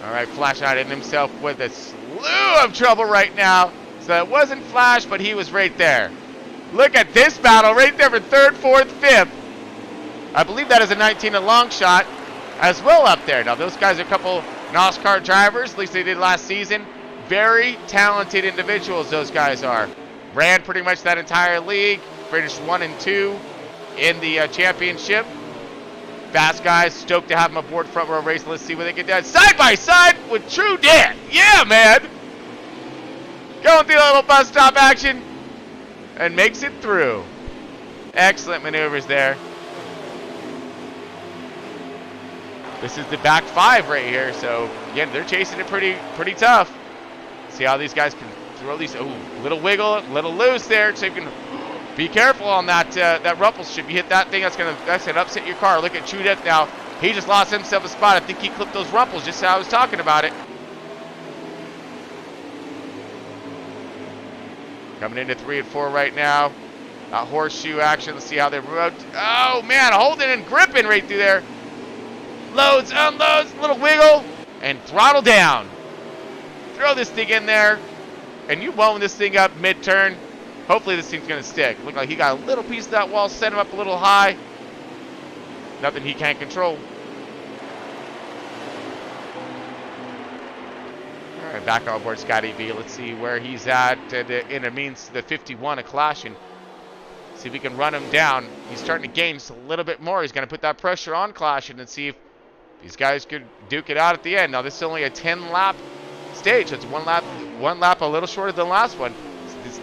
All right, Flash out in himself with a slew of trouble right now. So it wasn't Flash, but he was right there. Look at this battle right there for third, fourth, fifth. I believe that is a 19 a long shot as well up there. Now, those guys are a couple NASCAR drivers, at least they did last season. Very talented individuals, those guys are. Ran pretty much that entire league. Finished 1 and 2 in the championship. Fast guys, stoked to have them aboard Front Row Race. Let's see what they get done. Side by side with True Dan. Yeah, man. Going through a little bus stop action and makes it through. Excellent maneuvers there. This is the back 5 right here. So, again, they're chasing it pretty tough. See how these guys can throw these. Ooh, little wiggle, little loose there. So you can be careful on that rumple strip. You hit that thing, that's gonna upset your car. Look at True Death now. He just lost himself a spot. I think he clipped those rumples, just how I was talking about it. Coming into 3 and 4 right now. Horseshoe action. Let's see how they rode. Oh man, holding and gripping right through there. Loads, unloads, little wiggle, and throttle down. Throw this thing in there, and you blown this thing up mid-turn. Hopefully this thing's gonna stick. Look like he got a little piece of that wall, sent him up a little high. Nothing he can't control. All right, back on board Scotty B. Let's see where he's at. And it means the 51 of Clashin. See if we can run him down. He's starting to gain just a little bit more. He's going to put that pressure on Clashin and see if these guys could duke it out at the end. Now this is only a 10-lap stage. It's one lap a little shorter than the last one.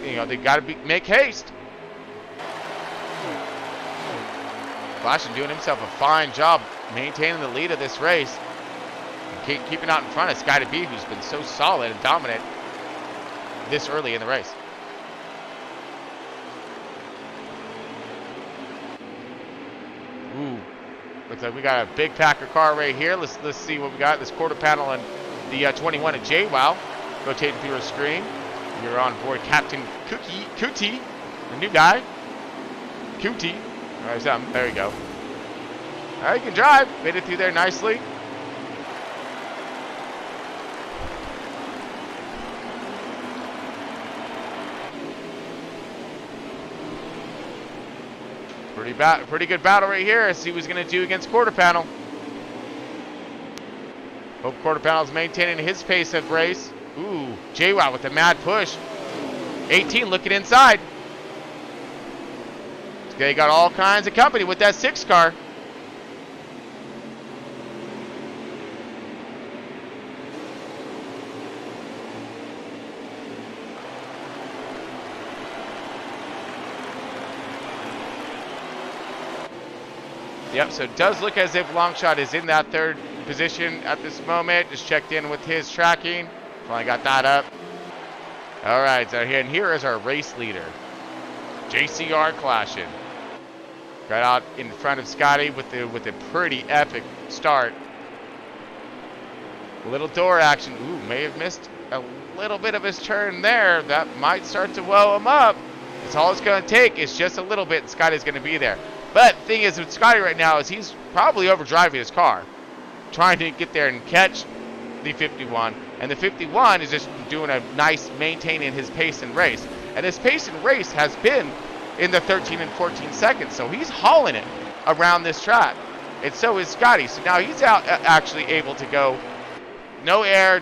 You know, they got to make haste. Clashin doing himself a fine job maintaining the lead of this race. And keeping out in front of Scotty B, who's been so solid and dominant this early in the race. Ooh, looks like we got a big Packer car right here. Let's see what we got. This quarter panel and the 21 of JWoww rotating through a screen. You're on board Captain Cootie, the new guy. Cootie. All right, there you go. All right, you can drive. Made it through there nicely. Pretty good battle right here. Let's see what he's going to do against quarter panel. Hope quarter panel's maintaining his pace of race. Ooh, JWoww with a mad push. 18 looking inside. They got all kinds of company with that 6 car. Yep, so it does look as if Longshot is in that 3rd position at this moment. Just checked in with his tracking. Finally got that up. All right, so here is our race leader, JCR Clashin. Got out in front of Scotty with a pretty epic start. Little door action. Ooh, may have missed a little bit of his turn there. That might start to woe him up. That's all it's going to take. It's just a little bit, and Scotty's going to be there. But the thing is with Scotty right now is he's probably overdriving his car, trying to get there and catch the 51. And the 51 is just doing a nice maintaining his pace and race. And his pace and race has been in the 13 and 14 seconds. So he's hauling it around this track. And so is Scotty. So now he's out actually able to go no air,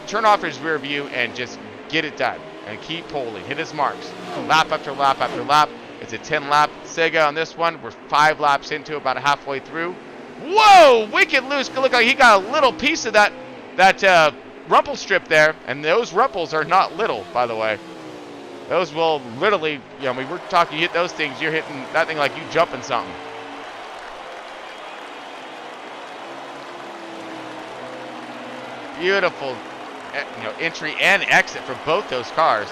turn off his rear view and just get it done. And keep pulling, hit his marks. Lap after lap after lap. It's a 10-lap Sega on this one. We're 5 laps into, about halfway through. Whoa! Wicked loose. Look like he got a little piece of that rumple strip there. And those rumples are not little, by the way. Those will literally, you know, we're talking, you hit those things, you're hitting that thing like you jumping something. Beautiful, you know, entry and exit for both those cars.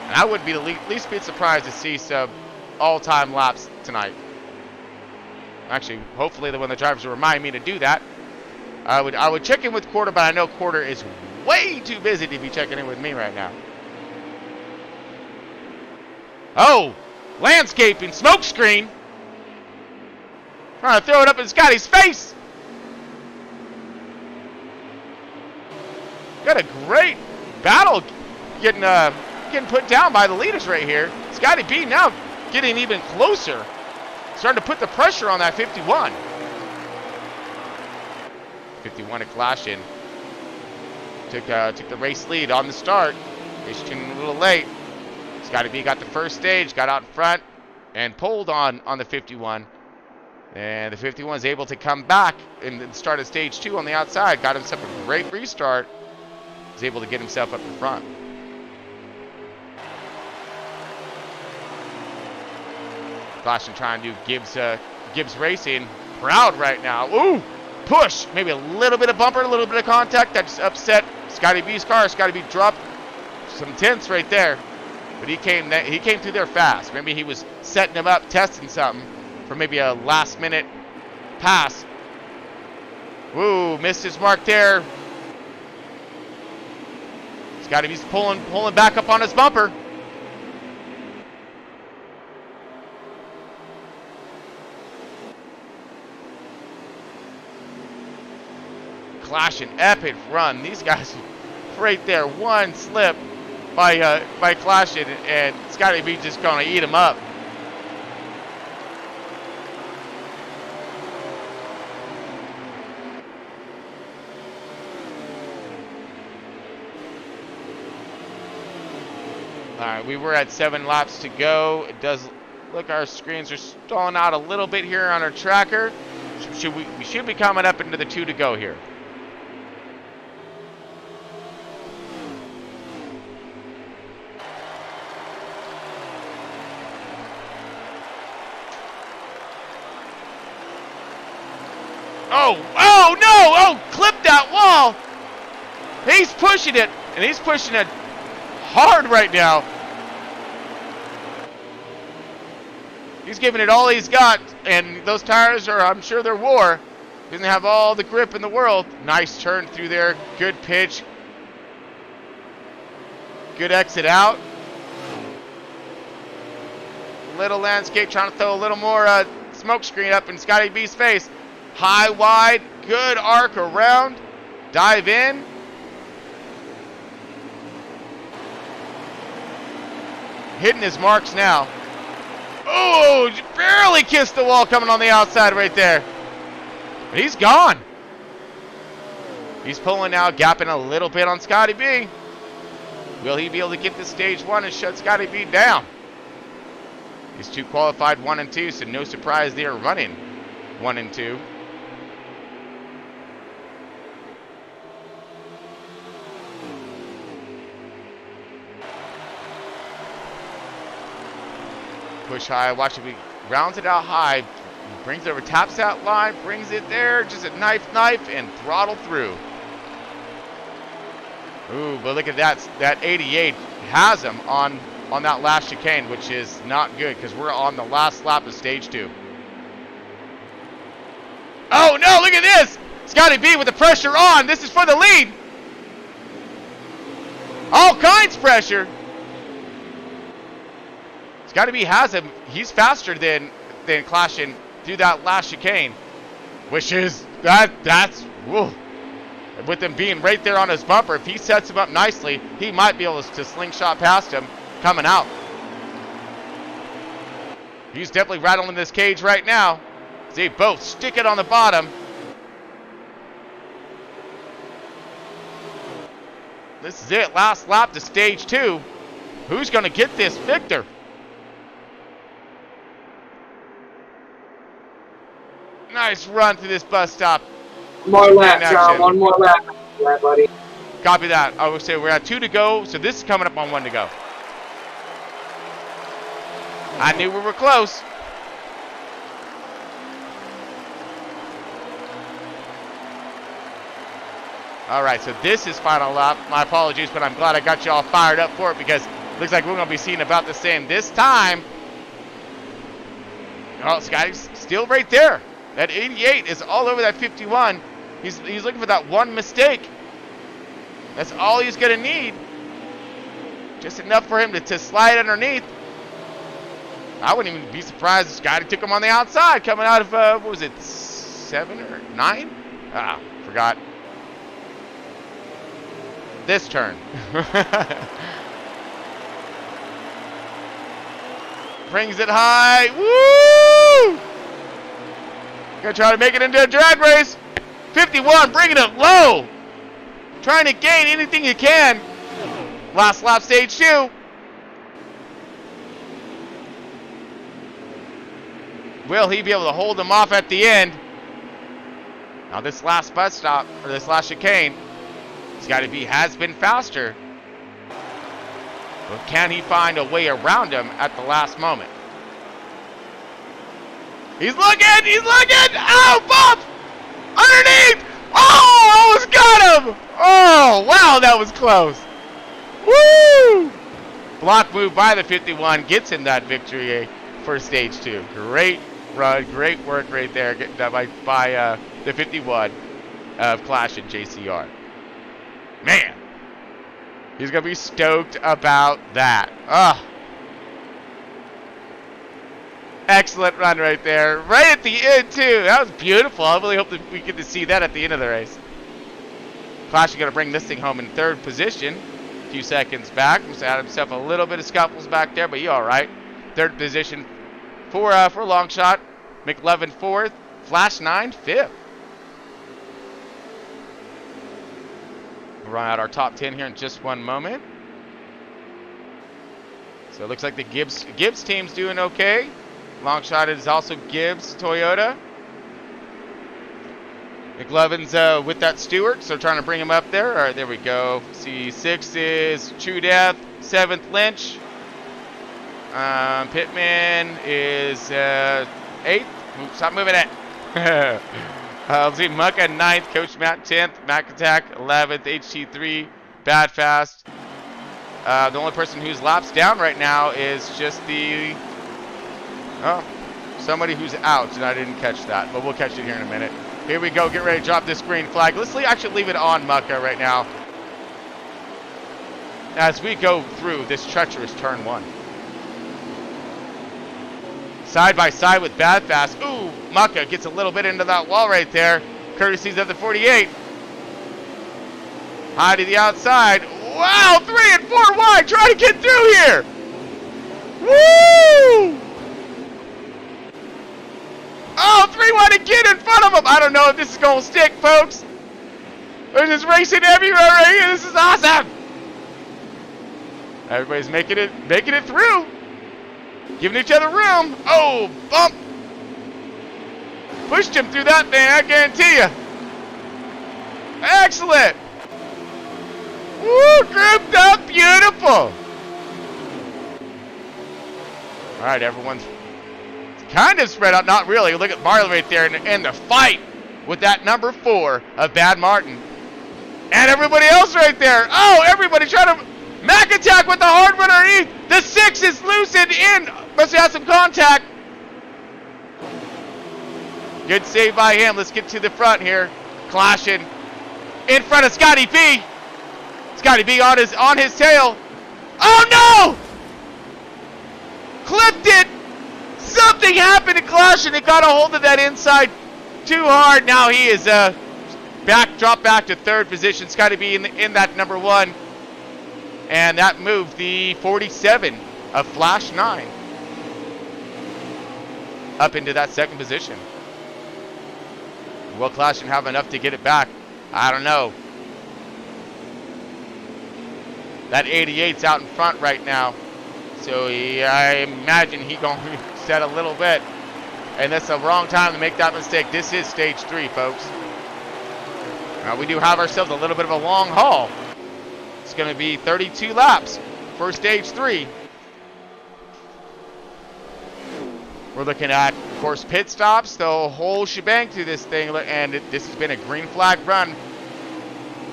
And I wouldn't be the least bit surprised to see some all-time laps tonight. Actually, hopefully when the drivers will remind me to do that. I would check in with Quarter, but I know Quarter is way too busy to be checking in with me right now. Oh, landscaping, smoke screen. Trying to throw it up in Scotty's face. Got a great battle getting put down by the leaders right here. Scotty B now getting even closer. Starting to put the pressure on that 51. 51 at Clashin. Took the race lead on the start. Ishton a little late. Scotty B got the first stage, got out in front, and pulled on the 51. And the 51 is able to come back and start at stage 2 on the outside. Got himself a great restart. Was able to get himself up in front. Clashin trying to do Gibbs Racing. Proud right now. Ooh! Push! Maybe a little bit of bumper, a little bit of contact. That just upset Scotty B's car. Scotty B dropped some tenths right there. But he came through there fast. Maybe he was setting him up, testing something for maybe a last-minute pass. Woo! Missed his mark there. Scotty B's pulling back up on his bumper. Clashin, epic run. These guys right there, one slip by Clash, and Scotty B just gonna eat him up. All right, we were at 7 laps to go. It does look our screens are stalling out a little bit here on our tracker. We should be coming up into the 2 to go here. Oh no! Oh, clip that wall! He's pushing it, and he's pushing it hard right now. He's giving it all he's got, and those tires are, I'm sure they're war. Doesn't have all the grip in the world. Nice turn through there, good pitch. Good exit out. Little landscape, trying to throw a little more smoke screen up in Scotty B's face. High, wide, good arc around. Dive in. Hitting his marks now. Oh, barely kissed the wall coming on the outside right there. But he's gone. He's pulling now, gapping a little bit on Scotty B. Will he be able to get to stage 1 and shut Scotty B down? These 2 qualified 1 and 2, so no surprise they are running 1 and 2. Push high, watch it, rounds it out high, brings it over, taps that line, brings it there, just a knife, and throttle through. Ooh, but look at that, that 88 has him on that last chicane, which is not good, because we're on the last lap of stage 2. Oh no, look at this! Scotty B with the pressure on, this is for the lead! All kinds of pressure! Scotty B has him. He's faster than Clashing through that last chicane, which is that's whoa. With him being right there on his bumper, if he sets him up nicely, he might be able to slingshot past him coming out. He's definitely rattling this cage right now. They both stick it on the bottom. This is it. Last lap to stage 2. Who's going to get this victor? Nice run through this bus stop. More lap, John. One more lap, buddy. Copy that. I would say we're at 2 to go, so this is coming up on 1 to go. I knew we were close. All right, so this is final lap. My apologies, but I'm glad I got you all fired up for it, because it looks like we're going to be seeing about the same this time. Oh, Scotty's still right there. That 88 is all over that 51. He's looking for that one mistake. That's all he's going to need. Just enough for him to slide underneath. I wouldn't even be surprised if Scotty took him on the outside coming out of, what was it, 7 or 9? Ah, forgot. This turn. Brings it high. Woo! Gonna try to make it into a drag race. 51, bringing it low. Trying to gain anything you can. Last lap, stage 2. Will he be able to hold him off at the end? Now this last bus stop, or this last chicane, Scotty B has been faster. But can he find a way around him at the last moment? He's looking! Oh, bump! Underneath! Oh, almost got him! Oh, wow, that was close. Woo! Block move by the 51 gets him that victory for stage 2. Great run, great work right there by the 51 of Clash and JCR. Man, he's going to be stoked about that. Excellent run right there. Right at the end, too. That was beautiful. I really hope that we get to see that at the end of the race. Clash is going to bring this thing home in 3rd position. A few seconds back. Must have had himself a little bit of scuffles back there, but he all right. Third position for a long shot. McLovin fourth. Flash 9 fifth. We'll run out our top 10 here in just one moment. So it looks like the Gibbs team's doing okay. Long shot is also Gibbs Toyota. McLovin's with that Stewart, so trying to bring him up there. All right, there we go. See, 6 is True Death. 7th Lynch. Pittman is 8th. Stop moving it. Let's see, Mucka 9th. Coach Matt 10th. Mac Attack 11th. HT3. Bad Fast. The only person who's laps down right now is just the... Oh, somebody who's out, and I didn't catch that, but we'll catch it here in a minute. Here we go. Get ready to drop this green flag. Let's actually leave it on Mucka right now as we go through this treacherous turn 1. Side by side with Bad Fast. Ooh, Mucka gets a little bit into that wall right there. Courtesies of the 48. High to the outside. Wow, 3 and 4 wide. Try to get through here. Woo! Oh, 3 wide again in front of him. I don't know if this is going to stick, folks. They're just racing everywhere right here. This is awesome. Everybody's making it through. Giving each other room. Oh, bump. Pushed him through that thing, I guarantee you. Excellent. Woo, grouped up, beautiful. All right, everyone's kind of spread out. Not really. Look at Barley right there in the fight with that number 4 of Bad Martin. And everybody else right there. Oh, everybody trying to... Mac Attack with the hard run underneath. The 6 is loosened in. Must have some contact. Good save by him. Let's get to the front here. Clashing in front of Scotty B. Scotty B on his tail. Oh no! Clipped it. Something happened to Clash and it got a hold of that inside too hard. Now he is dropped back to 3rd position. Scotty B in that number 1. And that moved the 47 of Flash 9 up into that 2nd position. Will Clash have enough to get it back? I don't know. That 88's out in front right now. So I imagine he going to reset a little bit. And that's the wrong time to make that mistake. This is stage 3, folks. Now we do have ourselves a little bit of a long haul. It's going to be 32 laps for stage 3. We're looking at, of course, pit stops, the whole shebang through this thing, and this has been a green flag run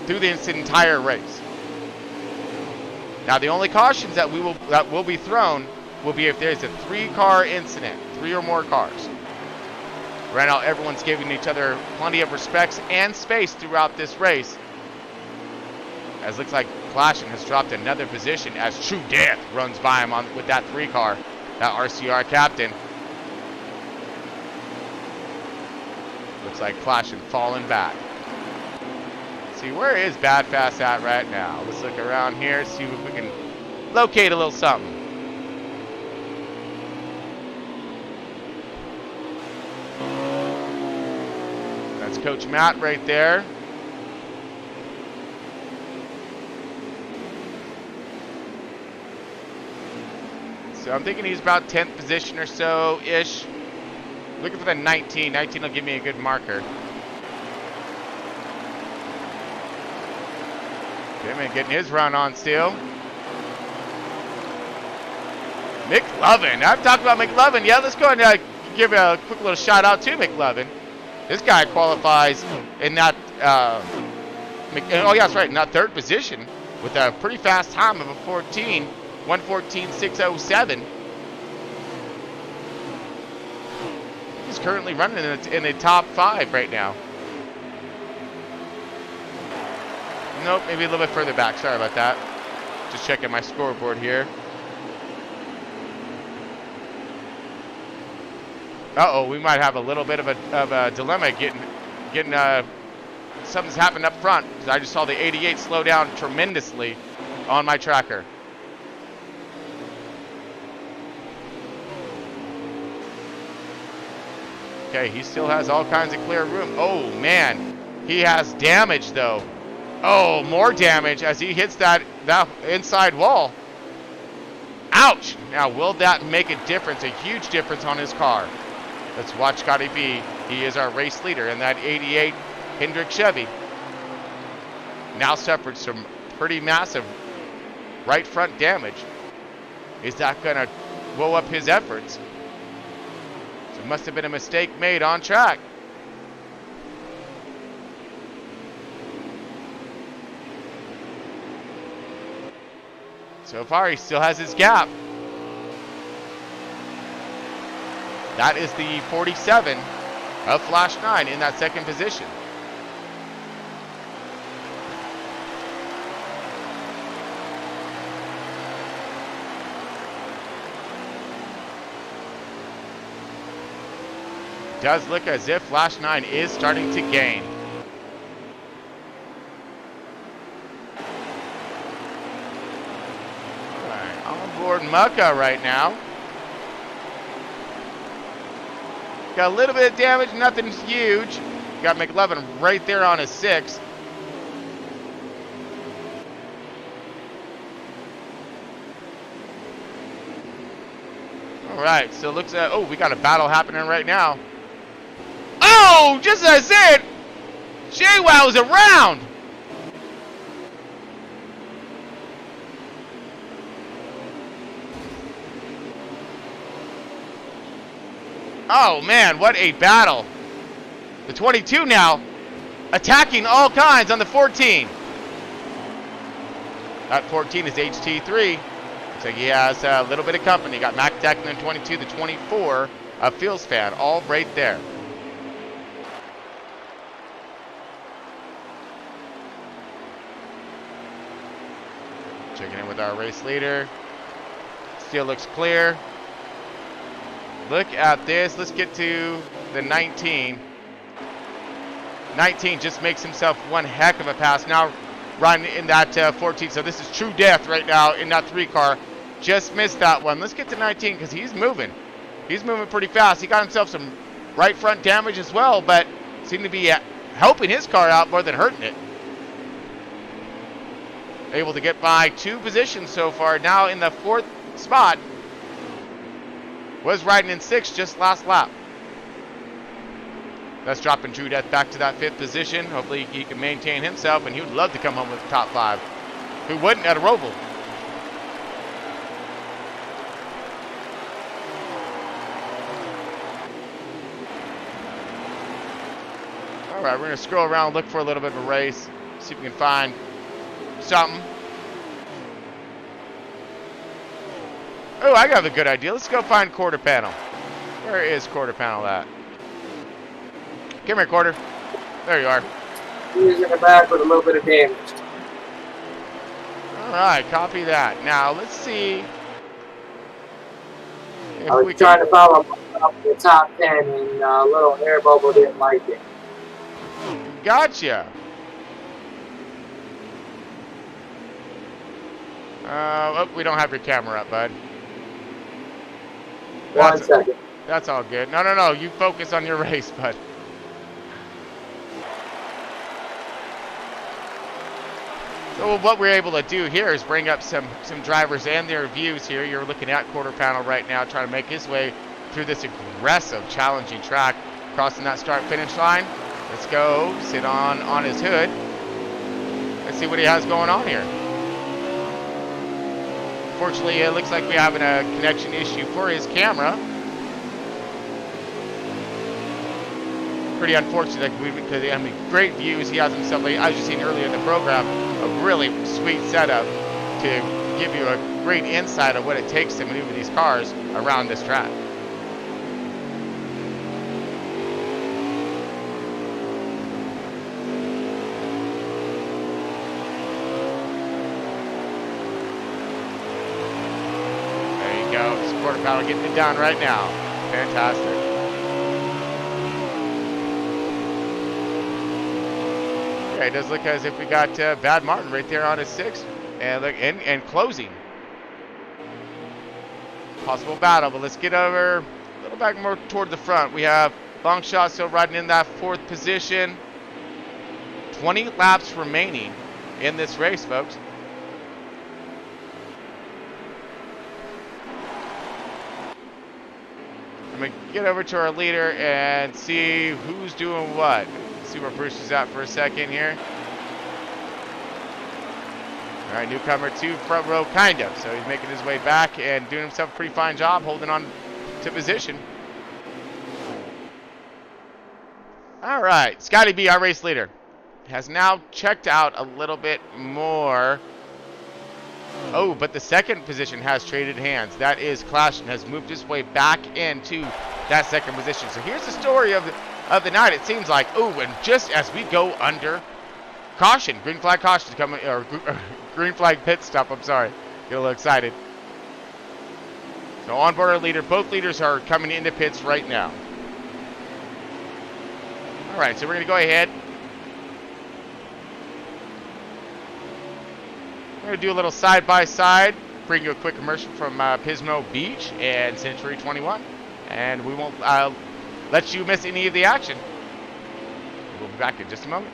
through this entire race. Now, the only cautions that will be thrown will be if there's a 3-car incident, 3 or more cars. Right now, everyone's giving each other plenty of respects and space throughout this race. As it looks like Clashin has dropped another position as True Death runs by him with that 3-car, that RCR captain. Looks like Clashin falling back. Let's see, where is Bad Fast at right now? Let's look around here, see if we can locate a little something. That's Coach Matt right there. So I'm thinking he's about 10th position or so-ish. Looking for the 19. 19 will give me a good marker. Pittman getting his run on still. McLovin. I've talked about McLovin. Yeah, let's go ahead and give a quick little shout out to McLovin. This guy qualifies in that, oh yeah, that's right, in that 3rd position with a pretty fast time of a 1:14.607. He's currently running in the top 5 right now. Nope, maybe a little bit further back. Sorry about that. Just checking my scoreboard here. Uh-oh, we might have a little bit of a dilemma getting something's happened up front. I just saw the 88 slow down tremendously. on my tracker. Okay, he still has all kinds of clear room. Oh, man. He has damage, though. Oh, more damage as he hits that inside wall. Ouch! Now, will that make a difference, a huge difference on his car? Let's watch Scotty B. He is our race leader in that 88 Hendrick Chevy. Now suffered some pretty massive right front damage. Is that going to blow up his efforts? So it must have been a mistake made on track. So far, he still has his gap. That is the 47 of Flash 9 in that second position. Does look as if Flash 9 is starting to gain. All right, on board Mucka right now. Got a little bit of damage, nothing huge. Got McLevin right there on his 6. All right, so it looks at, oh, we got a battle happening right now. Oh, just as I said, JWoww's around. Oh man, what a battle. The 22 now attacking all kinds on the 14. That 14 is HT3. Looks like he has a little bit of company. Got Mac Declan 22, the 24 of Fields Fan, all right there. Checking in with our race leader. Still looks clear. Look at this. Let's get to the 19. 19 just makes himself one heck of a pass. Now riding in that 14. So this is true death right now in that 3 car. Just missed that one. Let's get to 19 because he's moving. He's moving pretty fast. He got himself some right front damage as well, but seemed to be helping his car out more than hurting it. Able to get by 2 positions so far. Now in the 4th spot. Was riding in 6 just last lap. That's dropping True Death back to that 5th position. Hopefully he can maintain himself, and he would love to come home with the top 5. Who wouldn't at a Roval? All right, we're going to scroll around, look for a little bit of a race, see if we can find something. Oh, I got a good idea. Let's go find quarter panel. Where is quarter panel at? Come here, quarter. There you are. He's in the back with a little bit of damage. All right, copy that. Now, let's see. I was trying to follow up the top 10, and little air bubble didn't like it. Gotcha. Oh, we don't have your camera up, bud. One second. That's all good. No. You focus on your race, bud. So what we're able to do here is bring up some drivers and their views here. You're looking at quarter panel right now, trying to make his way through this aggressive, challenging track, crossing that start-finish line. Let's go sit on his hood. Let's see what he has going on here. Fortunately, it looks like we're having a connection issue for his camera. Pretty unfortunate because I mean, great views. He has himself, like, as you seen earlier in the program, a really sweet setup to give you a great insight of what it takes to maneuver these cars around this track. Quarter panel getting it down right now. Fantastic. Yeah, it does look as if we got Bad Martin right there on his 6. and closing. Possible battle, but let's get over a little back more toward the front. We have Longshot still riding in that 4th position. 20 laps remaining in this race, folks. I'm going to get over to our leader and see who's doing what. See where Bruce is at for a second here. All right, newcomer to front row, kind of. So he's making his way back and doing himself a pretty fine job holding on to position. All right, Scotty B, our race leader, has now checked out a little bit more. Oh, but the 2nd position has traded hands. That is Clash and has moved his way back into that 2nd position. So here's the story of the night. It seems like, oh, and just as we go under caution, green flag caution is coming, or green flag pit stop, I'm sorry. Get a little excited. So on board our leader, both leaders are coming into pits right now. All right, so we're going to go ahead. We're going to do a little side-by-side, bring you a quick commercial from Pismo Beach and Century 21, and we won't let you miss any of the action. We'll be back in just a moment.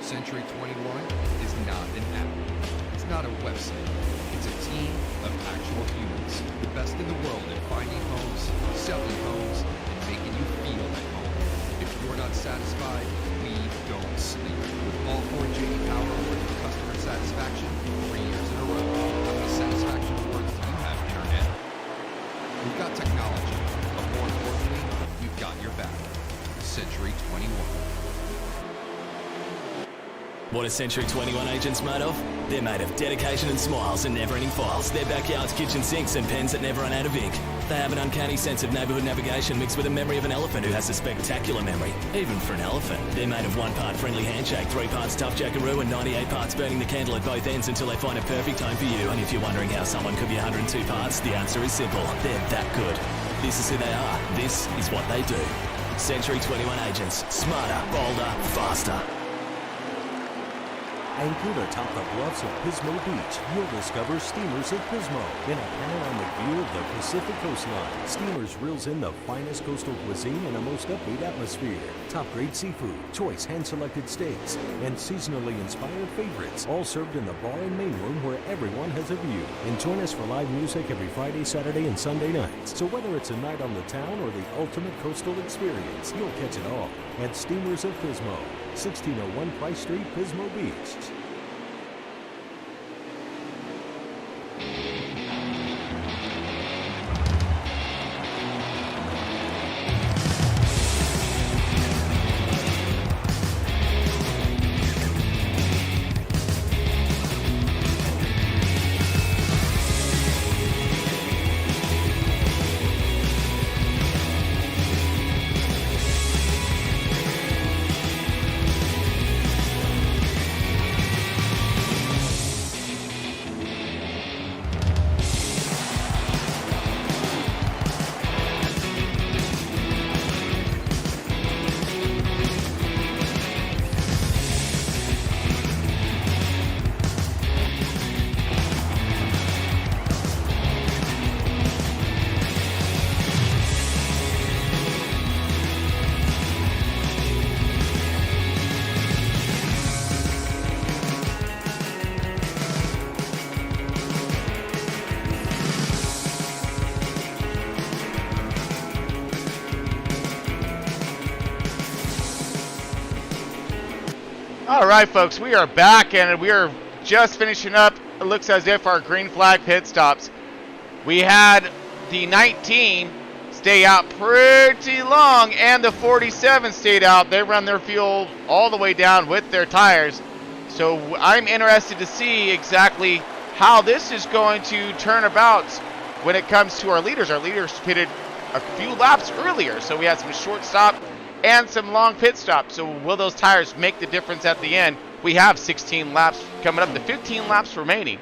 Century 21 is not an app. It's not a website. It's a team of actual humans, the best in the world at finding homes, selling homes, and making you feel at home. If you're not satisfied, we don't sleep. With all 4 JD Power Awards for customer satisfaction 3 years in a row. How many satisfaction awards do you have, Internet? We've got technology, but more importantly, we've got your back. Century 21. What are Century 21 agents made of? They're made of dedication and smiles and never-ending files. Their backyard's kitchen sinks and pens that never run out of ink. They have an uncanny sense of neighbourhood navigation mixed with a memory of an elephant who has a spectacular memory, even for an elephant. They're made of 1 part friendly handshake, 3 parts tough jackaroo, and 98 parts burning the candle at both ends until they find a perfect home for you. And if you're wondering how someone could be 102 parts, the answer is simple. They're that good. This is who they are. This is what they do. Century 21 agents. Smarter, bolder, faster. Anchored atop the bluffs of Pismo Beach, you'll discover Steamers of Pismo. In a panoramic view of the Pacific coastline, Steamers reels in the finest coastal cuisine in a most upbeat atmosphere. Top-grade seafood, choice hand-selected steaks, and seasonally inspired favorites, all served in the bar and main room where everyone has a view. And join us for live music every Friday, Saturday, and Sunday nights. So whether it's a night on the town or the ultimate coastal experience, you'll catch it all at Steamers of Pismo. 1601 Price Street, Pismo Beach. All right, folks, we are back, and we are just finishing up. It looks as if our green flag pit stops. We had the 19 stay out pretty long, and the 47 stayed out. They run their fuel all the way down with their tires. So I'm interested to see exactly how this is going to turn about when it comes to our leaders. Our leaders pitted a few laps earlier, so we had some short stop and some long pit stops. So will those tires make the difference at the end? We have 16 laps coming up to 15 laps remaining.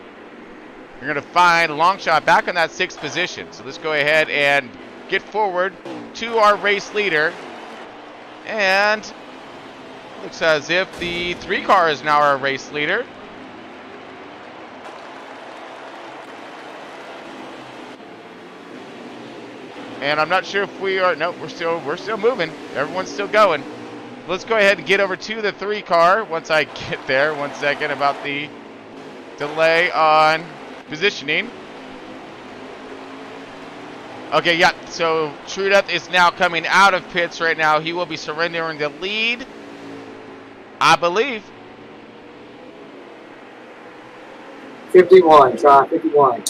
You're going to find a long shot back in that 6th position. So let's go ahead and get forward to our race leader. And looks as if the 3 car is now our race leader. And I'm not sure if we are. Nope, we're still moving. Everyone's still going. Let's go ahead and get over to the 3 car once I get there. 1 second about the delay on positioning. Okay, yeah, so True Death is now coming out of pits right now. He will be surrendering the lead, I believe. 51, try 51.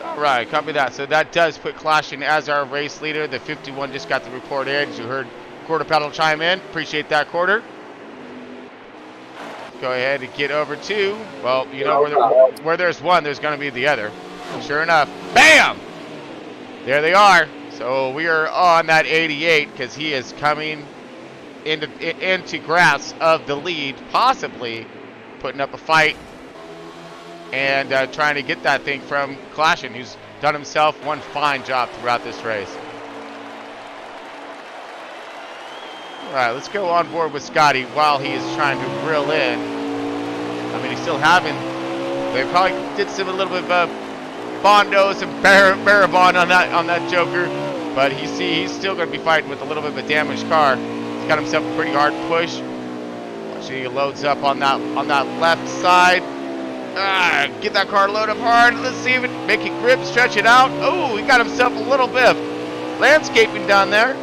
All right, copy that. So that does put Clashin as our race leader. The 51 just got the report in. As you heard Quarter Pedal chime in. Appreciate that, Quarter. Go ahead and get over to, well, you know, where there's one, there's going to be the other. Sure enough, bam! There they are. So we are on that 88 because he is coming into grasp of the lead, possibly putting up a fight and trying to get that thing from Clashin, who's done himself one fine job throughout this race. All right, let's go on board with Scotty while he is trying to reel in. I mean, he's still having, they probably did a little bit of Bondo, some Barabond on that Joker, but he's still going to be fighting with a little bit of a damaged car. He's got himself a pretty hard push. Watching he loads up on that left side. Get that car loaded up hard. Let's see if it make it grip, stretch it out. Oh, he got himself a little bit of landscaping down there.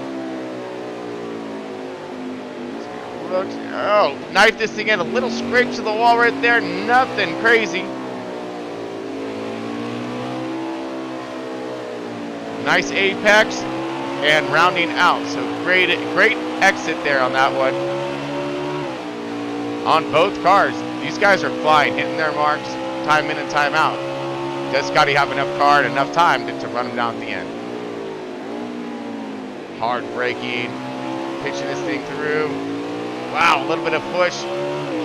Oh, knife this thing in. A little scrape to the wall right there. Nothing crazy. Nice apex and rounding out. So great exit there on that one. On both cars. These guys are flying, hitting their marks time in and time out. Just got to have enough car and enough time to run them down at the end. Hard braking. Pitching this thing through. Wow, a little bit of push.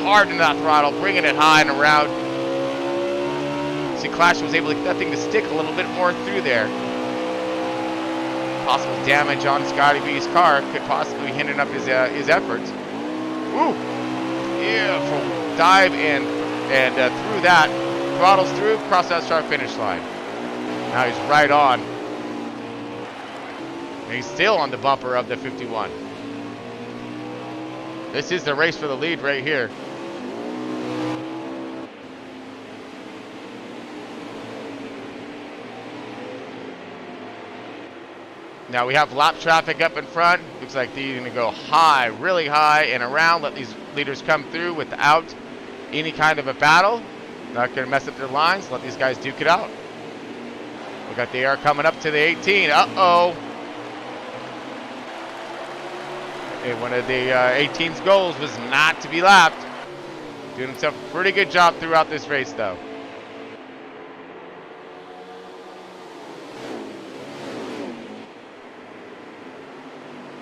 Hard in that throttle, bringing it high and around. See, Clash was able to get that thing to stick a little bit more through there. Possible damage on Scotty B's car could possibly be hindering up his efforts. Ooh, beautiful dive and through that, throttles through, cross that start finish line. Now he's right on. And he's still on the bumper of the 51. This is the race for the lead right here. Now we have lap traffic up in front. Looks like they're going to go high, really high and around. Let these leaders come through without any kind of a battle. Not going to mess up their lines. Let these guys duke it out. We got the air coming up to the 18. Uh-oh. And one of the 18's goals was not to be lapped. Doing himself a pretty good job throughout this race, though.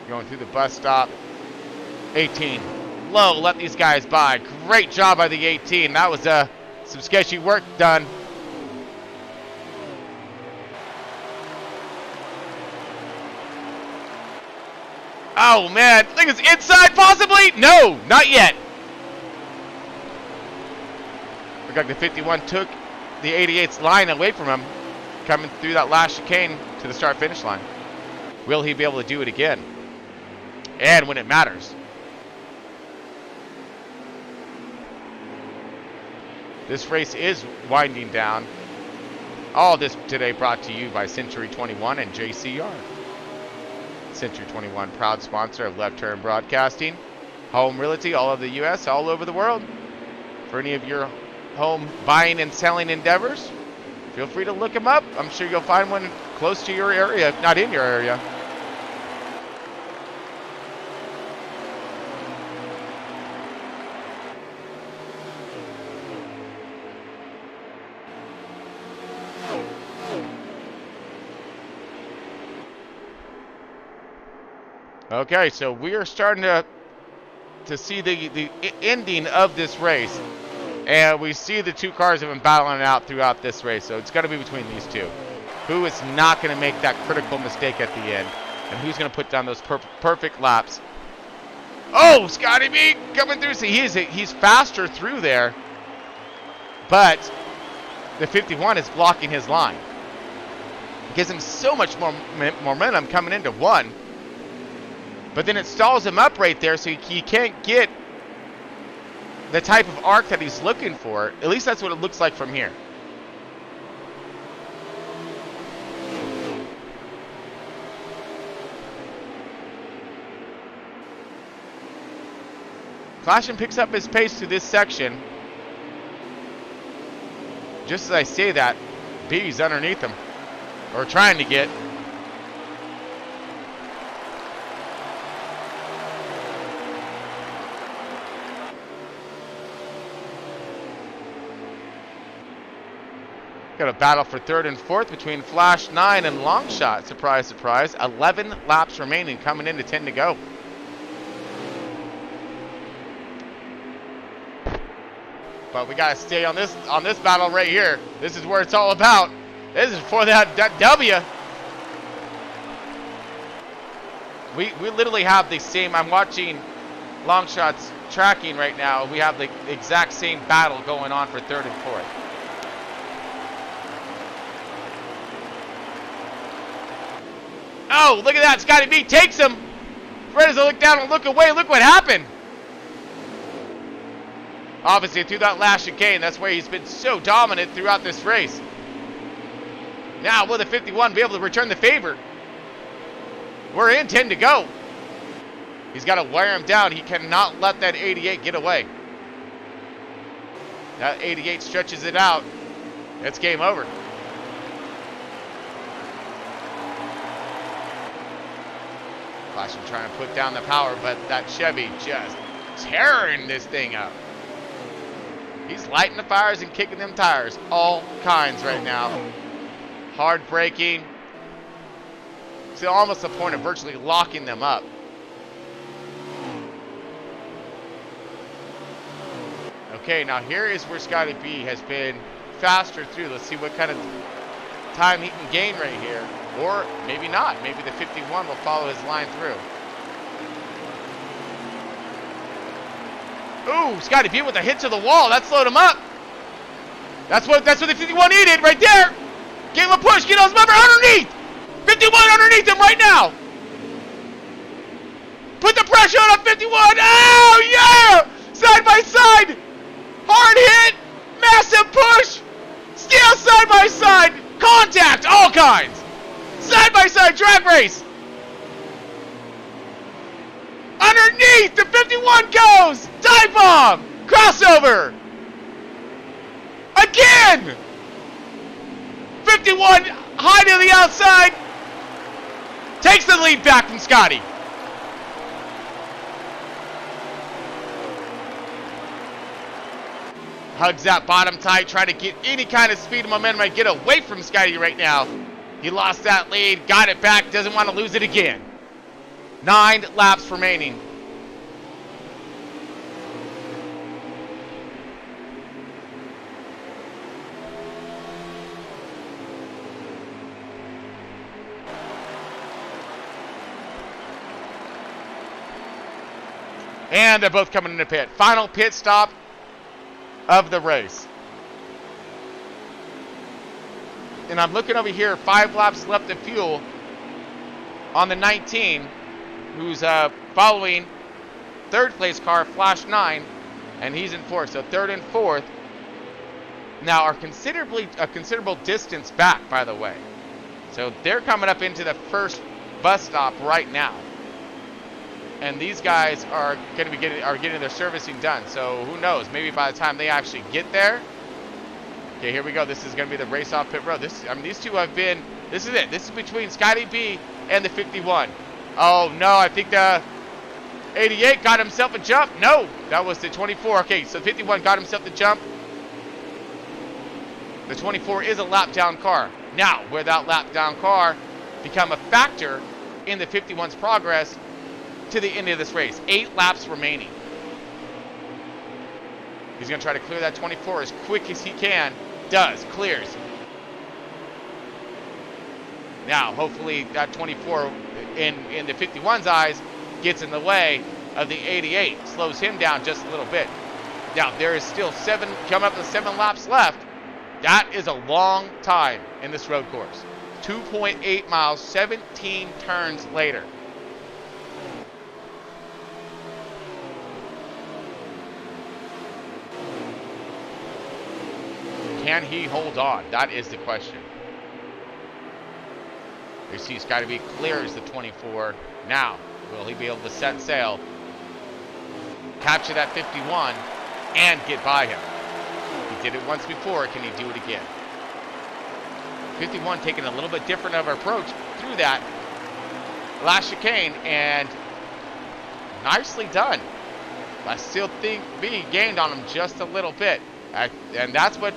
Going through the bus stop. 18. Low, let these guys by. Great job by the 18. That was some sketchy work done. Oh, man. I think it's inside, possibly. No, not yet. Looked like the 51 took the 88's line away from him, coming through that last chicane to the start-finish line. Will he be able to do it again? And when it matters. This race is winding down. All this today brought to you by Century 21 and JCR. Century 21, proud sponsor of Left Turn Broadcasting. Home Realty, all over the U.S., all over the world. For any of your home buying and selling endeavors, feel free to look them up. I'm sure you'll find one close to your area, if not in your area. Okay, so we are starting to see the ending of this race. And we see the two cars have been battling it out throughout this race. So it's going to be between these two. Who is not going to make that critical mistake at the end? And who's going to put down those perfect laps? Oh, Scotty B coming through. See, he's faster through there. But the 51 is blocking his line. It gives him so much more momentum coming into one. But then it stalls him up right there, so he can't get the type of arc that he's looking for. At least that's what it looks like from here. Caution picks up his pace through this section. Just as I say that, B's underneath him, or trying to get. Got a battle for third and fourth between Flash 9 and Longshot. Surprise, surprise. 11 laps remaining, coming into 10 to go. But we got to stay on this battle right here. This is where it's all about. This is for that W. We literally have the same. I'm watching Longshot's tracking right now. We have the exact same battle going on for third and fourth. Oh, look at that. Scotty B takes him. Fred doesn't look down and look away. Look what happened. Obviously, through that last chicane, that's where he's been so dominant throughout this race. Now, will the 51 be able to return the favor? We're in 10 to go. He's got to wear him down. He cannot let that 88 get away. That 88 stretches it out. It's game over. Flashing trying to put down the power, but that Chevy just tearing this thing up. He's lighting the fires and kicking them tires. All kinds right now. Hard braking. It's almost the point of virtually locking them up. Okay, now here is where Scotty B has been faster through. Let's see what kind of time he can gain right here. Or maybe not. Maybe the 51 will follow his line through. Ooh, Scotty B with a hit to the wall. That slowed him up. That's what the 51 needed right there. Give him a push. Get those member underneath. 51 underneath him right now. Put the pressure on 51. Oh, yeah. Side by side. Hard hit. Massive push. Still side by side. Contact. All kinds. Side by side drag race. Underneath, the 51 goes. Dive bomb. Crossover. Again. 51 high to the outside. Takes the lead back from Scotty. Hugs that bottom tight, trying to get any kind of speed and momentum and get away from Scotty right now. He lost that lead, got it back, doesn't want to lose it again. 9 laps remaining. And they're both coming into pit. Final pit stop of the race. And I'm looking over here, 5 laps left of fuel on the 19, who's following third place car, Flash 9, and he's in fourth. So third and fourth now are a considerable distance back, by the way. So they're coming up into the first bus stop right now. and these guys are going to be getting their servicing done. So who knows? Maybe by the time they actually get there. Okay, here we go. This is going to be the race off pit road. These two have been. This is it. This is between Scotty B and the 51. Oh no, I think the 88 got himself a jump. No, that was the 24. Okay, so 51 got himself the jump. The 24 is a lap down car. Now, will that lap down car become a factor in the 51's progress to the end of this race? 8 laps remaining. He's going to try to clear that 24 as quick as he can. Does. Clears. Now, hopefully that 24 in the 51's eyes gets in the way of the 88. Slows him down just a little bit. Now, there is still coming up to 7 laps left. That is a long time in this road course. 2.8 miles, 17 turns later. Can he hold on? That is the question. You see Scotty B clears the 24. Now, will he be able to set sail, capture that 51, and get by him? He did it once before. Can he do it again? 51 taking a little bit different of an approach through that last chicane, and nicely done. I still think B gained on him just a little bit. And that's what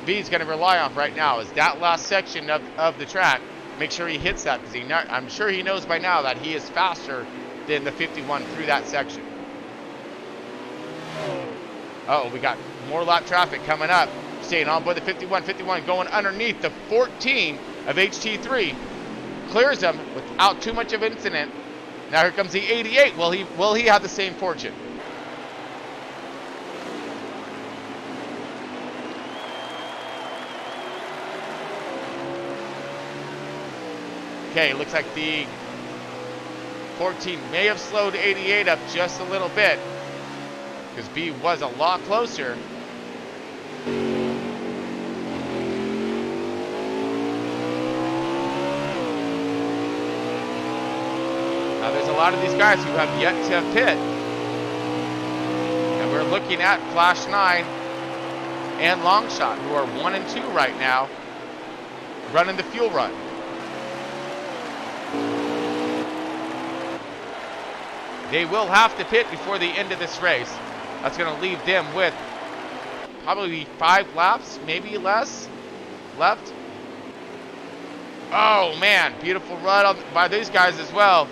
B is going to rely on right now, is that last section of the track. Make sure he hits that, because I'm sure he knows by now that he is faster than the 51 through that section. Oh, we got more lap traffic coming up. Staying on board the 51. 51 going underneath the 14 of HT3. Clears them without too much of an incident. Now here comes the 88. Will he have the same fortune? Okay, looks like the 14 may have slowed 88 up just a little bit, because B was a lot closer. Now there's a lot of these guys who have yet to pit. And we're looking at Flash 9 and Longshot, who are 1 and 2 right now, running the fuel run. They will have to pit before the end of this race. That's going to leave them with probably 5 laps, maybe less, left. Oh man, beautiful run by these guys as well.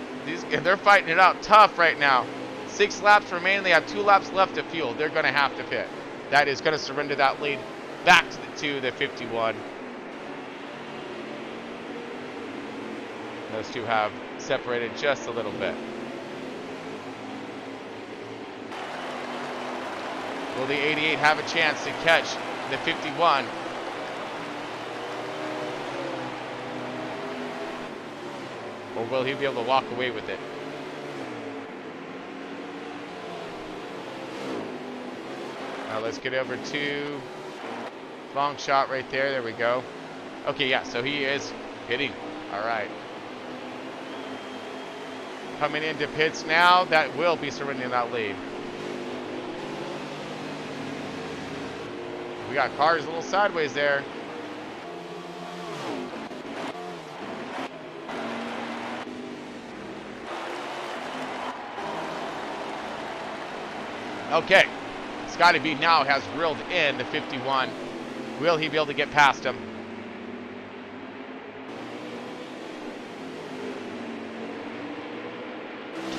They're fighting it out tough right now. 6 laps remaining. They have 2 laps left of fuel. They're going to have to pit. That is going to surrender that lead back to the 51. Those two have separated just a little bit. Will the 88 have a chance to catch the 51? Or will he be able to walk away with it? Now let's get over to long shot right there. There we go. Okay, yeah, so he is hitting. All right. Coming into pits now. That will be surrendering that lead. We got cars a little sideways there. Okay, Scotty B now has reeled in the 51. Will he be able to get past him?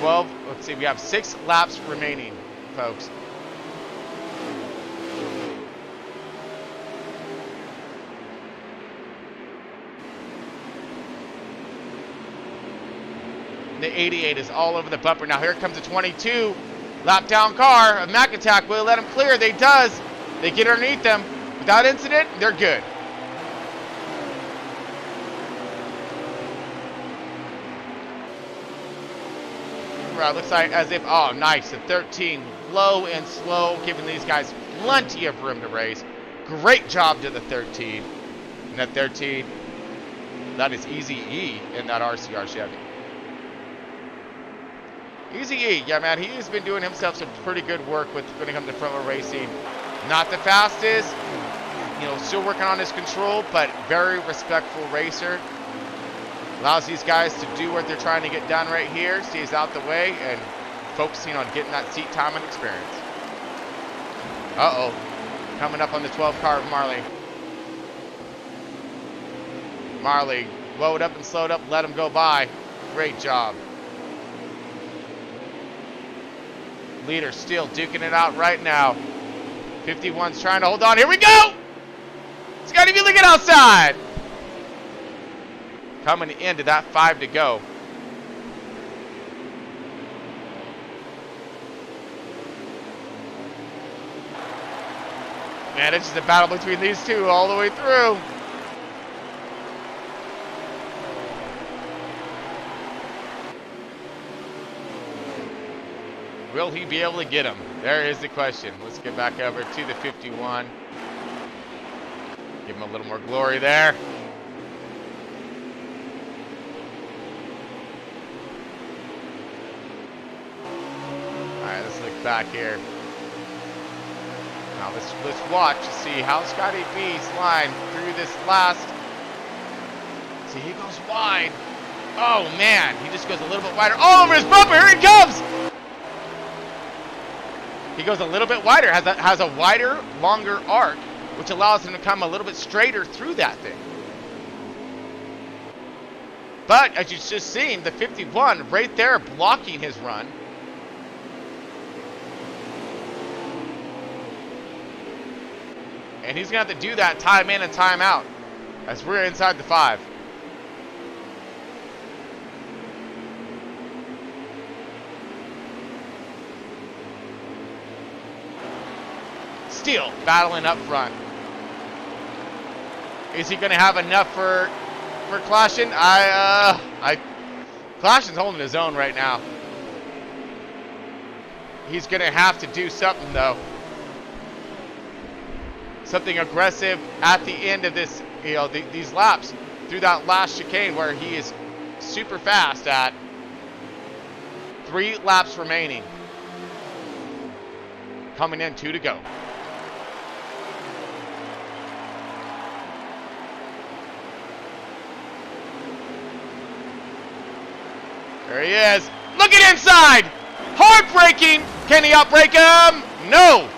Let's see, we have 6 laps remaining, folks. The 88 is all over the bumper. Now here comes the 22. Lap down car of Mac Attack. Will let him clear? They does. They get underneath them without incident. They're good. Right, looks like as if, oh, nice. The 13 low and slow, giving these guys plenty of room to race. Great job to the 13. And that 13, that is easy E in that RCR Chevy. Easy E, yeah, man, he's been doing himself some pretty good work with when it comes to front row racing. Not the fastest, you know, still working on his control, but very respectful racer. Allows these guys to do what they're trying to get done right here, stays out the way, and focusing on getting that seat time and experience. Uh-oh, coming up on the 12 car of Marley. Marley, load up and slowed up, let him go by. Great job. Leader still duking it out right now. 51's trying to hold on. Here we go! Scotty B looking outside. Coming into that 5 to go. Man, it's just a battle between these two all the way through. Will he be able to get him? There is the question. Let's get back over to the 51. Give him a little more glory there. All right, let's look back here. Now let's watch to see how Scotty B's line through this last. See, he goes wide. Oh man, he just goes a little bit wider. All over his bumper. Here he comes. He goes a little bit wider, has a wider, longer arc, which allows him to come a little bit straighter through that thing. But as you've just seen, the 51 right there blocking his run. And he's going to have to do that time in and time out as we're inside the 5. Still battling up front. Is he going to have enough for Clashin? Clashin's holding his own right now. He's going to have to do something though. Something aggressive at the end of this, you know, these laps through that last chicane where he is super fast at. 3 laps remaining. Coming in, 2 to go. There he is. Look at inside. Heartbreaking. Can he outbreak him? No.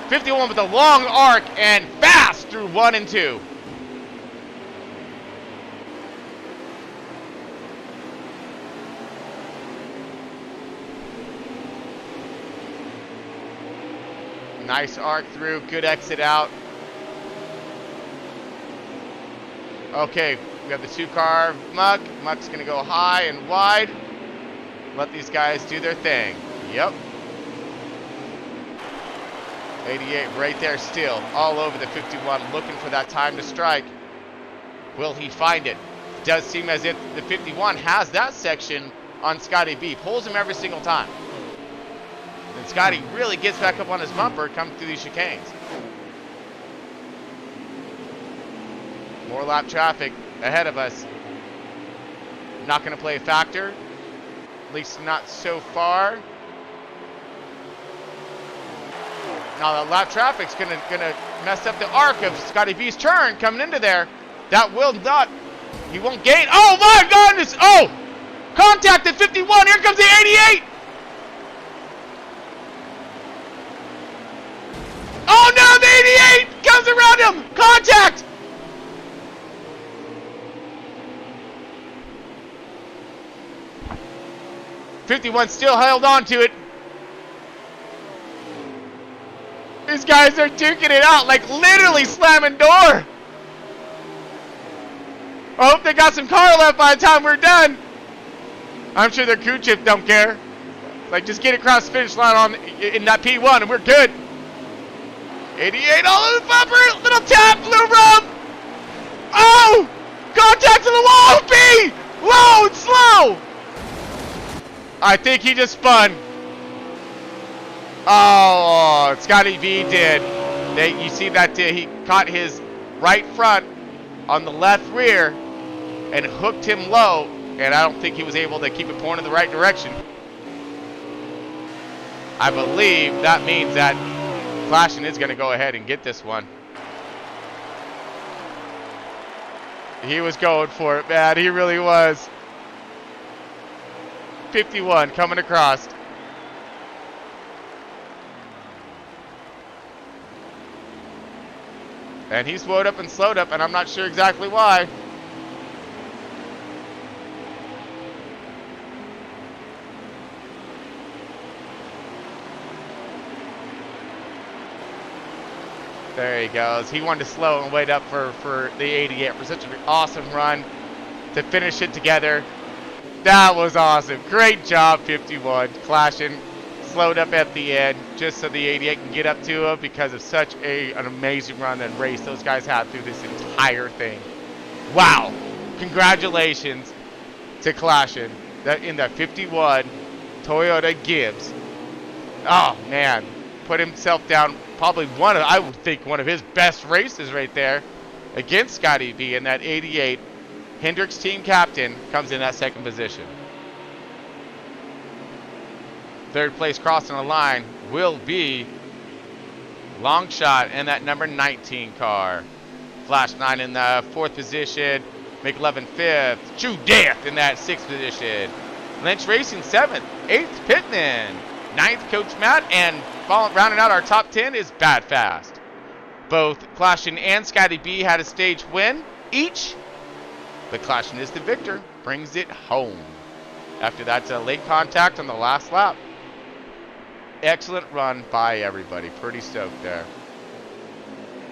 51 with a long arc and fast through 1 and 2. Nice arc through. Good exit out. Okay. We have the 2 car Muck. Muck's going to go high and wide. Let these guys do their thing. Yep. 88 right there still. All over the 51 looking for that time to strike. Will he find it? It does seem as if the 51 has that section on Scotty B. Pulls him every single time. And Scotty really gets back up on his bumper coming through these chicanes. More lap traffic ahead of us. Not going to play a factor. At least not so far. Now the lap traffic's gonna mess up the arc of Scotty B's turn coming into there. That will not. He won't gain. Oh my goodness! Oh! Contact at 51. Here comes the 88. Oh no! The 88 comes around him. Contact. '51 still held on to it. These guys are duking it out, like literally slamming door. I hope they got some car left by the time we're done. I'm sure their crew chief don't care. Like, just get across the finish line in that P1 and we're good. 88 all over the bumper, little tap, little rub. Oh! Contact to the wall, B! Low and slow! I think he just spun. Oh, Scotty V did. You see that he caught his right front on the left rear and hooked him low, and I don't think he was able to keep it pointed in the right direction. I believe that means that Clashin is going to go ahead and get this one. He was going for it, man. He really was. 51 coming across. And he slowed up and slowed up, and I'm not sure exactly why. There he goes. He wanted to slow and wait up for the 88 for such an awesome run to finish it together. That was awesome. Great job, 51. Clashing, slowed up at the end just so the 88 can get up to him because of such an amazing run and race those guys had through this entire thing. Wow. Congratulations to Clashing in the 51 Toyota Gibbs. Oh, man. Put himself down. Probably I would think one of his best races right there against Scotty B in that 88. Hendrick's team captain comes in that second position. Third place crossing the line will be Longshot in that number 19 car. Flash 9 in the fourth position. McLevin fifth. True Death in that sixth position. Lynch Racing seventh. Eighth Pittman. Ninth Coach Matt, and rounding out our top 10 is Bad Fast. Both Clashin and Scotty B had a stage win each, but Clashin is the victor, brings it home. After that's a late contact on the last lap. Excellent run by everybody. Pretty stoked there.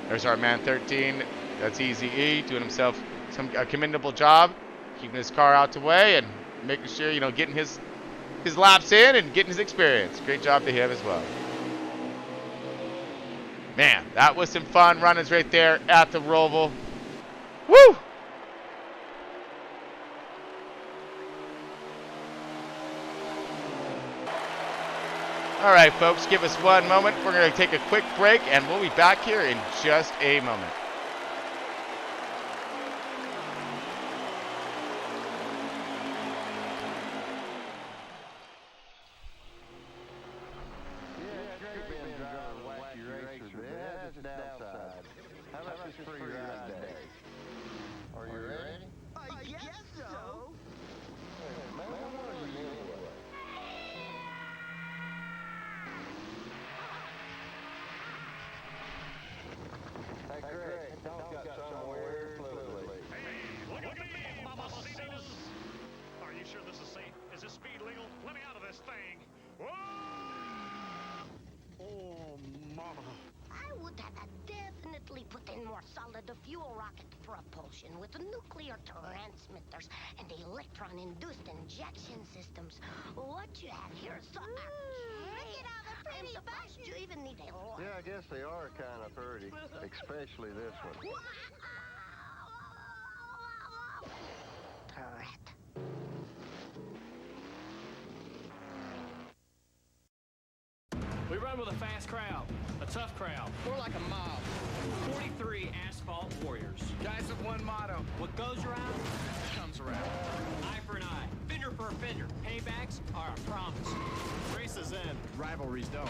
There's our man 13. That's Easy E doing himself a commendable job, keeping his car out the way and making sure, getting his laps in and getting his experience. Great job to him as well. Man, that was some fun runnings right there at the Roval. Woo! All right, folks, give us one moment. We're going to take a quick break, and we'll be back here in just a moment. How about this for your ride day? Are you ready? I guess so. Hey, man, what are you anyway? Hey, Greg, Tom's got somewhere fluidly. Hey, look at me, mamacitas. Are you sure this is safe? Is this speed legal? Let me out of this thing. Whoa! Oh, mama. I would have definitely put in more solid fuel rocket propulsion with nuclear transmitters and electron-induced injection systems. What you have here is so... I'm surprised you even need a lot. Yeah, I guess they are kind of pretty, especially this one. Turret. We run with a fast crowd, a tough crowd. More like a mob. 43 asphalt warriors. Guys with one motto. What goes around Comes around. eye for an eye, fender for a fender. Paybacks are a promise. Races end, Rivalries don't.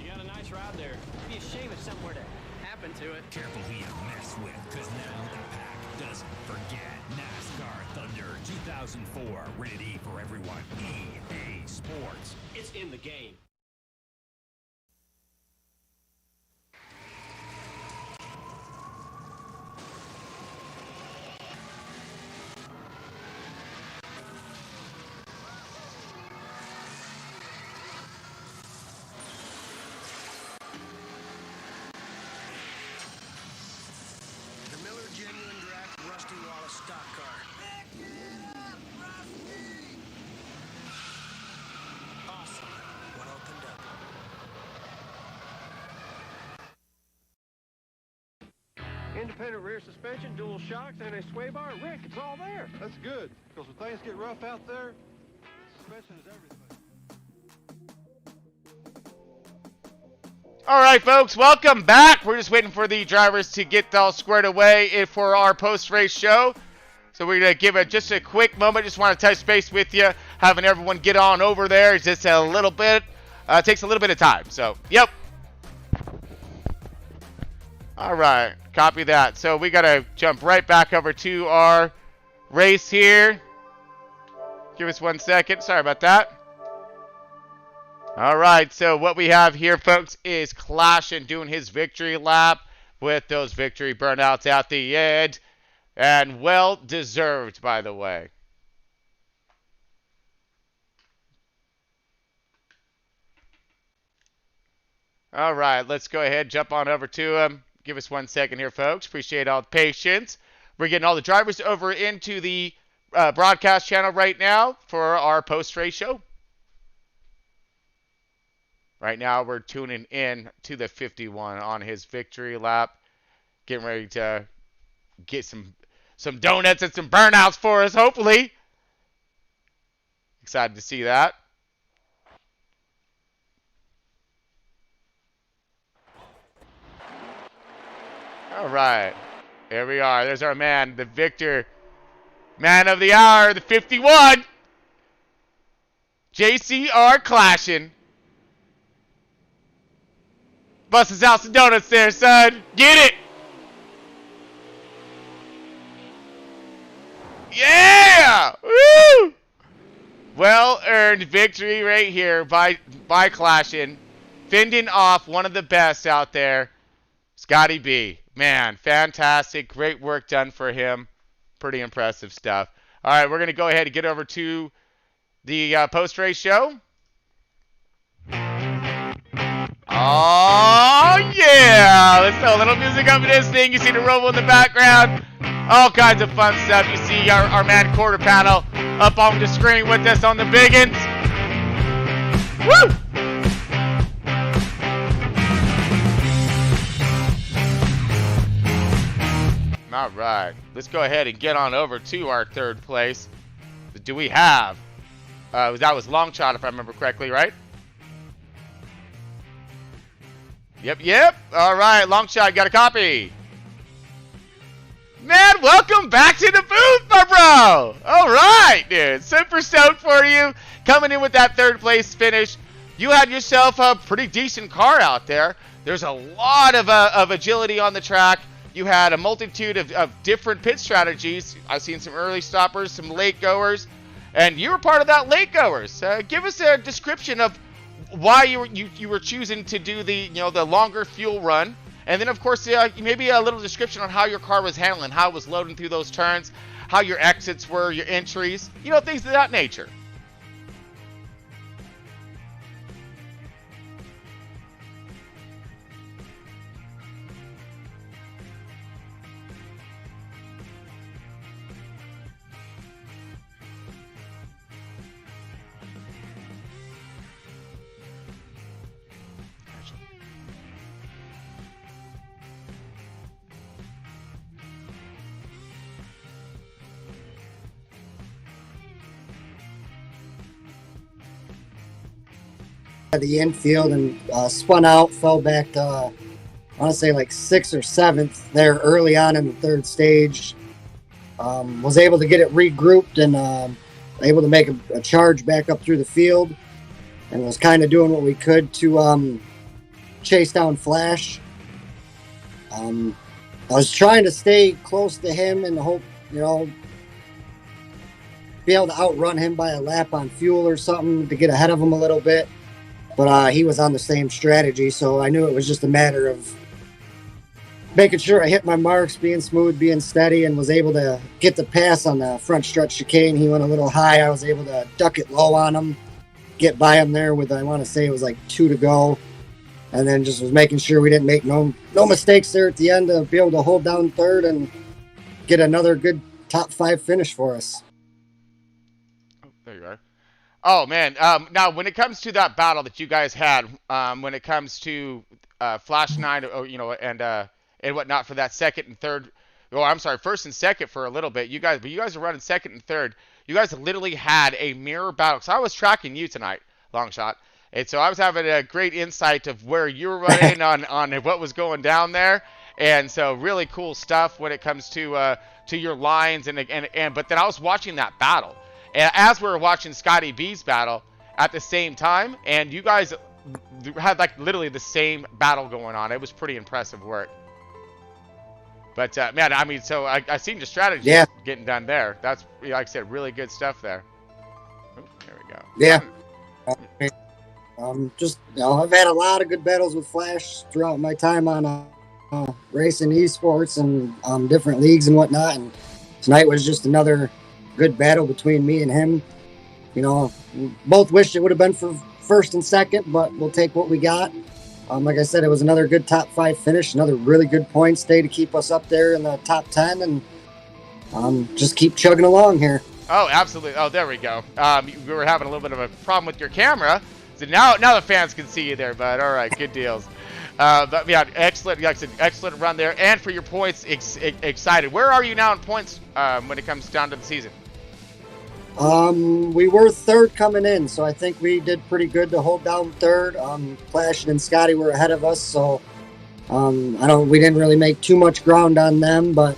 you got a nice ride there. It'd be a shame if something were to happen to it. Careful who you mess with, because now the pack doesn't forget. NASCAR Thunder 2004, rated E for everyone. EA Sports. It's in the game. The Miller Genuine Draft Rusty Wallace stock car. Awesome. One opened up. Independent rear suspension, dual shocks, and a sway bar. Rick, it's all there. That's good, because when things get rough out there, suspension is everything. All right, folks, welcome back. We're just waiting for the drivers to get all squared away for our post-race show. So we're going to give it just a quick moment. Just want to touch base with you, having everyone get on over there. Just a little bit takes a little bit of time. So, yep. All right, copy that. So we got to jump right back over to our race here. Give us 1 second. Sorry about that. All right, so what we have here, folks, is Clashin doing his victory lap with those victory burnouts at the end. And well deserved, by the way. All right, let's go ahead, jump on over to him. Give us 1 second here, folks. Appreciate all the patience. We're getting all the drivers over into the broadcast channel right now for our post-race show. Right now, we're tuning in to the 51 on his victory lap. Getting ready to get some donuts and some burnouts for us, hopefully. Excited to see that. All right. Here we are. There's our man, the victor. Man of the hour, the 51. JCR Clashin. Bust us out some donuts there, son. Get it. Yeah! Woo! Well-earned victory right here by Clashin. Fending off one of the best out there, Scotty B. Man, fantastic. Great work done for him. Pretty impressive stuff. All right, we're going to go ahead and get over to the post-race show. Oh, yeah! Let's throw a little music up in this thing. You see the Roval in the background. All kinds of fun stuff. You see our man Quarter Panel up on the screen with us on the biggins. Woo! All right. Let's go ahead and get on over to our third place. Do we have... that was long shot, if I remember correctly, right? Yep. All right, long shot. Got a copy. Man, welcome back to the booth, my bro. All right, dude. Super stoked for you. Coming in with that third place finish. You had yourself a pretty decent car out there. There's a lot of agility on the track. You had a multitude of different pit strategies. I've seen some early stoppers, some late goers, and you were part of that late goers. Give us a description of why you were choosing to do the longer fuel run, and then of course maybe a little description on how your car was handling, how it was loading through those turns, how your exits were, your entries, things of that nature. The infield and spun out, fell back to I want to say like 6th or 7th there early on in the third stage. Was able to get it regrouped and able to make a charge back up through the field, and was kind of doing what we could to chase down Flash. I was trying to stay close to him and hope, be able to outrun him by a lap on fuel or something to get ahead of him a little bit. But he was on the same strategy, so I knew it was just a matter of making sure I hit my marks, being smooth, being steady, and was able to get the pass on the front stretch chicane. He went a little high. I was able to duck it low on him, get by him there with, I want to say it was like 2 to go, and then just was making sure we didn't make no mistakes there at the end to be able to hold down third and get another good top 5 finish for us. Oh, there you are. Oh, man. Now, when it comes to that battle that you guys had, when it comes to Flash 9, and whatnot for that second and third, first and second for a little bit. You guys are running second and third. You guys literally had a mirror battle. So I was tracking you tonight, long shot. And so I was having a great insight of where you were running on what was going down there. And so really cool stuff when it comes to your lines. But then I was watching that battle. And as we were watching Scotty B's battle at the same time, and you guys had like literally the same battle going on. It was pretty impressive work. But man, I mean, so I seen your strategy getting done there. That's, like I said, really good stuff there. Oh, there we go. Yeah. Just, I've had a lot of good battles with Flash throughout my time on racing esports and different leagues and whatnot. And tonight was just another good battle between me and him. Both wished it would have been for first and second, but we'll take what we got. Like I said, it was another good top 5 finish, another really good points day to keep us up there in the top 10, and just keep chugging along here. Oh, absolutely. Oh, there we go. We were having a little bit of a problem with your camera, so now the fans can see you there, bud. All right, good deals. But yeah, excellent. Like I said, excellent run there, and for your points, excited. Where are you now in points when it comes down to the season? We were third coming in, so I think we did pretty good to hold down third. Flash and Scotty were ahead of us, so we didn't really make too much ground on them, but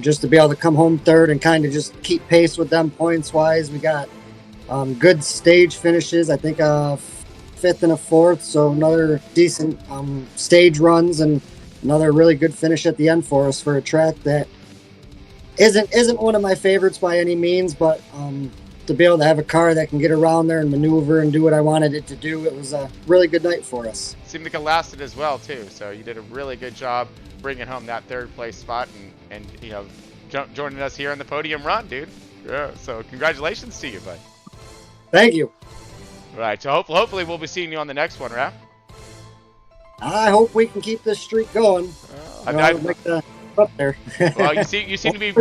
just to be able to come home third and kind of just keep pace with them points wise. We got good stage finishes, I think a 5th and a 4th, so another decent stage runs and another really good finish at the end for us for a track that isn't one of my favorites by any means, but to be able to have a car that can get around there and maneuver and do what I wanted it to do, it was a really good night for us. Seemed like it lasted as well too, so you did a really good job bringing home that 3rd place spot and joining us here on the podium run, dude. Yeah, so congratulations to you, bud. Thank you. Right, so hopefully we'll be seeing you on the next one, Raph. I hope we can keep this streak going. Up there. Well, you seem to be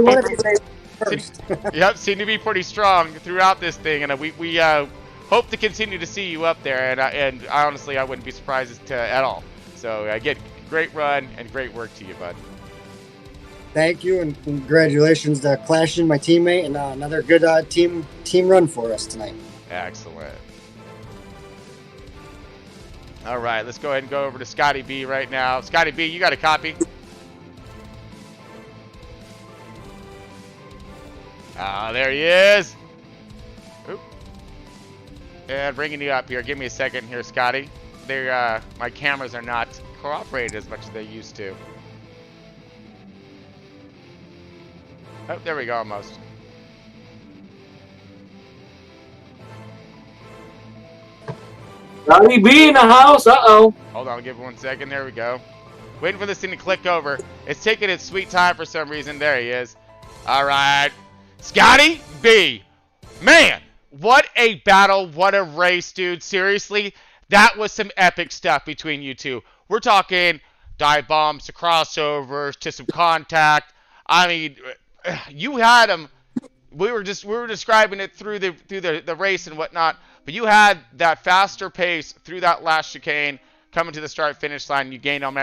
seem to be pretty strong throughout this thing, and we hope to continue to see you up there. And honestly, I wouldn't be surprised at all. So again, great run and great work to you, bud. Thank you, and congratulations to Clashin, my teammate, and another good team run for us tonight. Excellent. All right, let's go ahead and go over to Scotty B right now. Scotty B, you got a copy? Ah, there he is. Oop. And bringing you up here. Give me a second here, Scotty. My cameras are not cooperating as much as they used to. Oh, there we go, almost. Scotty B in the house. Uh-oh. Hold on, give it 1 second. There we go. Waiting for this thing to click over. It's taking its sweet time for some reason. There he is. All right. Scotty B, man, what a battle, what a race, dude. Seriously, that was some epic stuff between you two. We're talking dive bombs to crossovers to some contact. I mean, you had them. We were describing it through the race and whatnot, but you had that faster pace through that last chicane coming to the start finish line. You gained on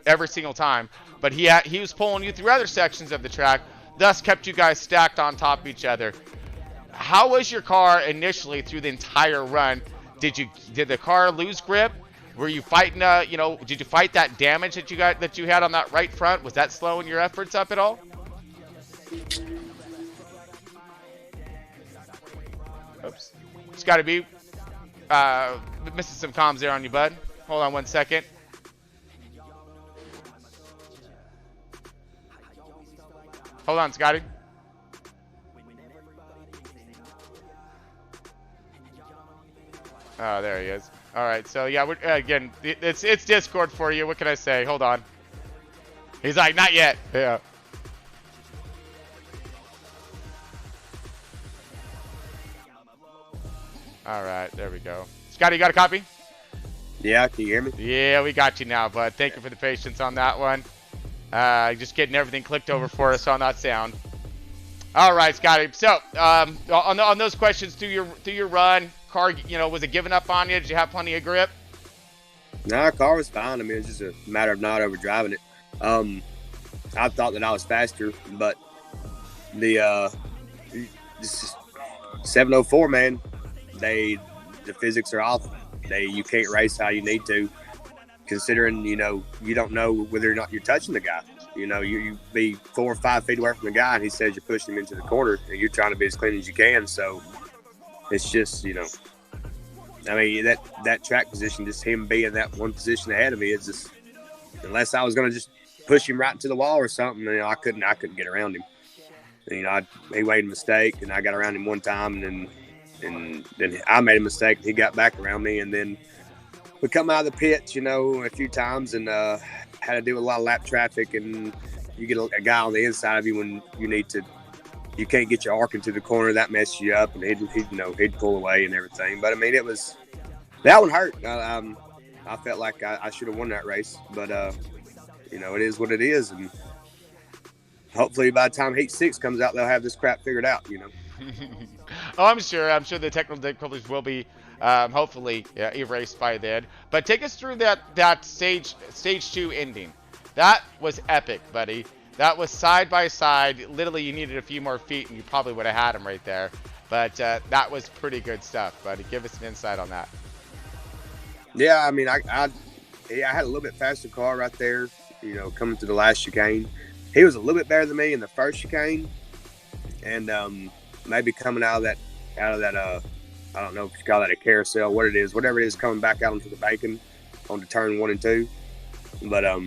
every single time, but he was pulling you through other sections of the track. Thus kept you guys stacked on top of each other. How was your car initially through the entire run? Did the car lose grip? Were you fighting did you fight that damage that you had on that right front? Was that slowing your efforts up at all? Oops. It's got to be missing some comms there on you, bud. Hold on 1 second. Hold on, Scotty. Oh, there he is. All right, so yeah, again, it's Discord for you. What can I say? Hold on. He's like, not yet. Yeah. All right, there we go. Scotty, you got a copy? Yeah, can you hear me? Yeah, we got you now, bud. Thank you for the patience on that one. Just getting everything clicked over for us on that sound. All right, Scotty. So, on those questions through your run, car, was it giving up on you? Did you have plenty of grip? No, our car was fine. I mean, it's just a matter of not overdriving it. I thought that I was faster, but the 704, man, the physics are off. You can't race how you need to, considering you don't know whether or not you're touching the guy. You be 4 or 5 feet away from the guy, and he says you're pushing him into the corner, and you're trying to be as clean as you can. So it's just I mean, that track position, just him being that one position ahead of me, is just, unless I was going to just push him right into the wall or something, I couldn't get around him. And, he made a mistake, and I got around him one time, and then I made a mistake. He got back around me, and then we come out of the pits, a few times, and had to do a lot of lap traffic, and you get a guy on the inside of you when you can't get your arc into the corner. That messes you up, and he'd pull away and everything. But I mean, that one hurt. I felt like I should have won that race, but it is what it is, and hopefully by the time Heat 6 comes out, they'll have this crap figured out. Oh, I'm sure the technical difficulties will be hopefully erased by then. But take us through that stage 2 ending. That was epic, buddy. That was side by side. Literally, you needed a few more feet, and you probably would have had him right there. But that was pretty good stuff, buddy. Give us an insight on that. Yeah, I mean, I had a little bit faster car right there, coming to the last chicane. He was a little bit better than me in the first chicane, and maybe coming out of that, I don't know if you call that a carousel, whatever it is, coming back out into the bacon onto turn 1 and 2. But I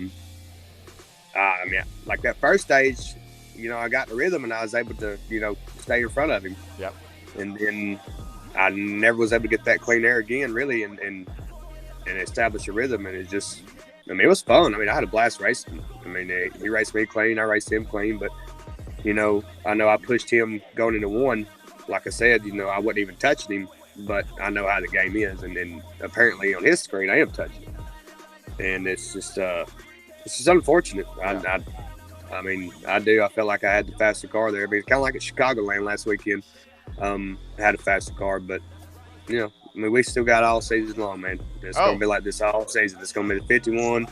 mean, like that first stage, I got in the rhythm and I was able to, stay in front of him. Yep. And I never was able to get that clean air again, really, and establish a rhythm. And it was fun. I mean, I had a blast racing. I mean, he raced me clean, I raced him clean, but I know I pushed him going into 1. Like I said, I wasn't even touching him, but I know how the game is, and apparently on his screen I am touching him, and it's just unfortunate. Yeah. I felt like I had the faster car there. I mean, kind of like at Chicagoland last weekend, I had a faster car, but we still got all season long, man. It's gonna be like this all season. It's gonna be the 51,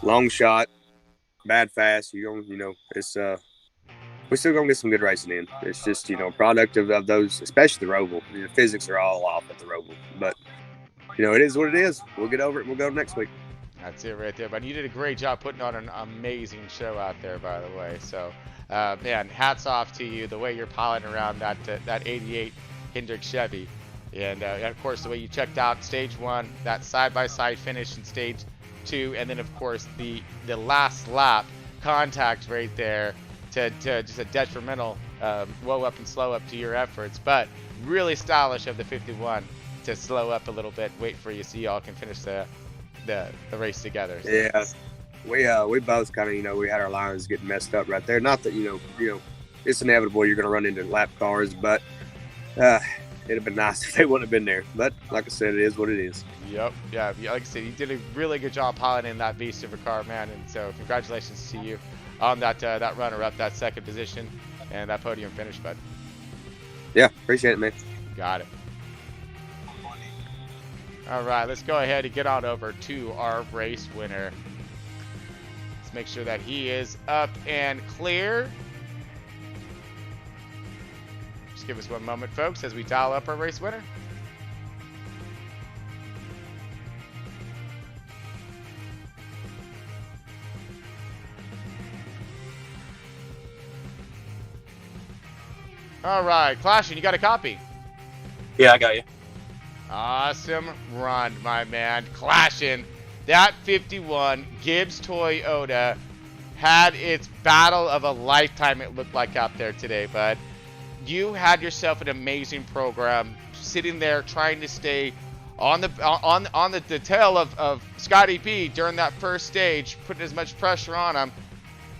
long shot, bad fast. It's we're still gonna get some good racing in. It's just product of those, especially the Roval. The physics are all off at the Roval, but it is what it is. We'll get over it. We'll go next week. That's it right there. But you did a great job putting on an amazing show out there, by the way. So, man, hats off to you. The way you're piloting around that 88 Hendrick Chevy, and of course the way you checked out stage 1, that side-by-side finish in stage 2, and then of course the last lap contact right there to just a detrimental woe up and slow up to your efforts. But really stylish of the 51 to slow up a little bit, wait for you so y'all can finish the race together. So. Yeah, we both kind of we had our lines getting messed up right there. Not that it's inevitable you're going to run into lap cars, but it'd have been nice if they wouldn't have been there. But like I said, it is what it is. Yep. Yeah. Like I said, you did a really good job piloting that beast of a car, man. And so congratulations to you on that runner-up, that second position, and that podium finish, bud. Yeah, appreciate it, man. Got it. All right, let's go ahead and get on over to our race winner. Let's make sure that he is up and clear. Just give us one moment, folks, as we dial up our race winner. All right, Clashin, you got a copy? Yeah, I got you. Awesome run, my man. Clashin, that 51 Gibbs Toyota had its battle of a lifetime, it looked like, out there today, bud. You had yourself an amazing program, sitting there trying to stay on the tail of Scotty B during that first stage, putting as much pressure on him.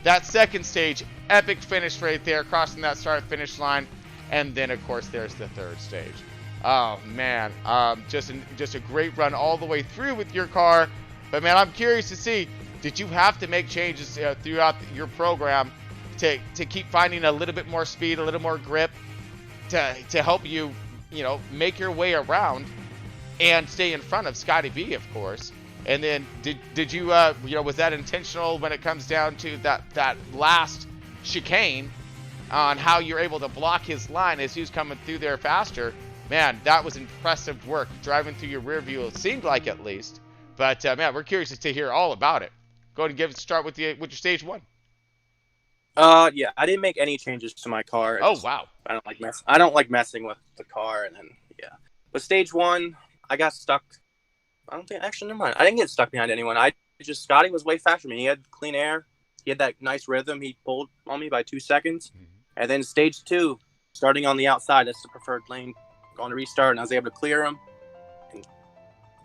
That second stage, epic finish right there, crossing that start-finish line. And then, of course, there's the third stage. Oh, man. Just a great run all the way through with your car. But, man, I'm curious to see, did you have to make changes throughout your program to keep finding a little bit more speed, a little more grip to help you, make your way around and stay in front of Scotty B, of course? And then did you, was that intentional when it comes down to that last chicane on how you're able to block his line as he was coming through there faster? Man, that was impressive work, driving through your rear view, it seemed like, at least. But, man, we're curious to hear all about it. Go ahead and start with your stage 1. Yeah, I didn't make any changes to my car. Oh, wow. I don't like messing with the car, and then, yeah. But stage 1, I got stuck. I don't think, actually, never mind. I didn't get stuck behind anyone. Scotty was way faster than me. He had clean air. He had that nice rhythm. He pulled on me by 2 seconds. And then stage 2, starting on the outside, that's the preferred lane, going to restart, and I was able to clear him. And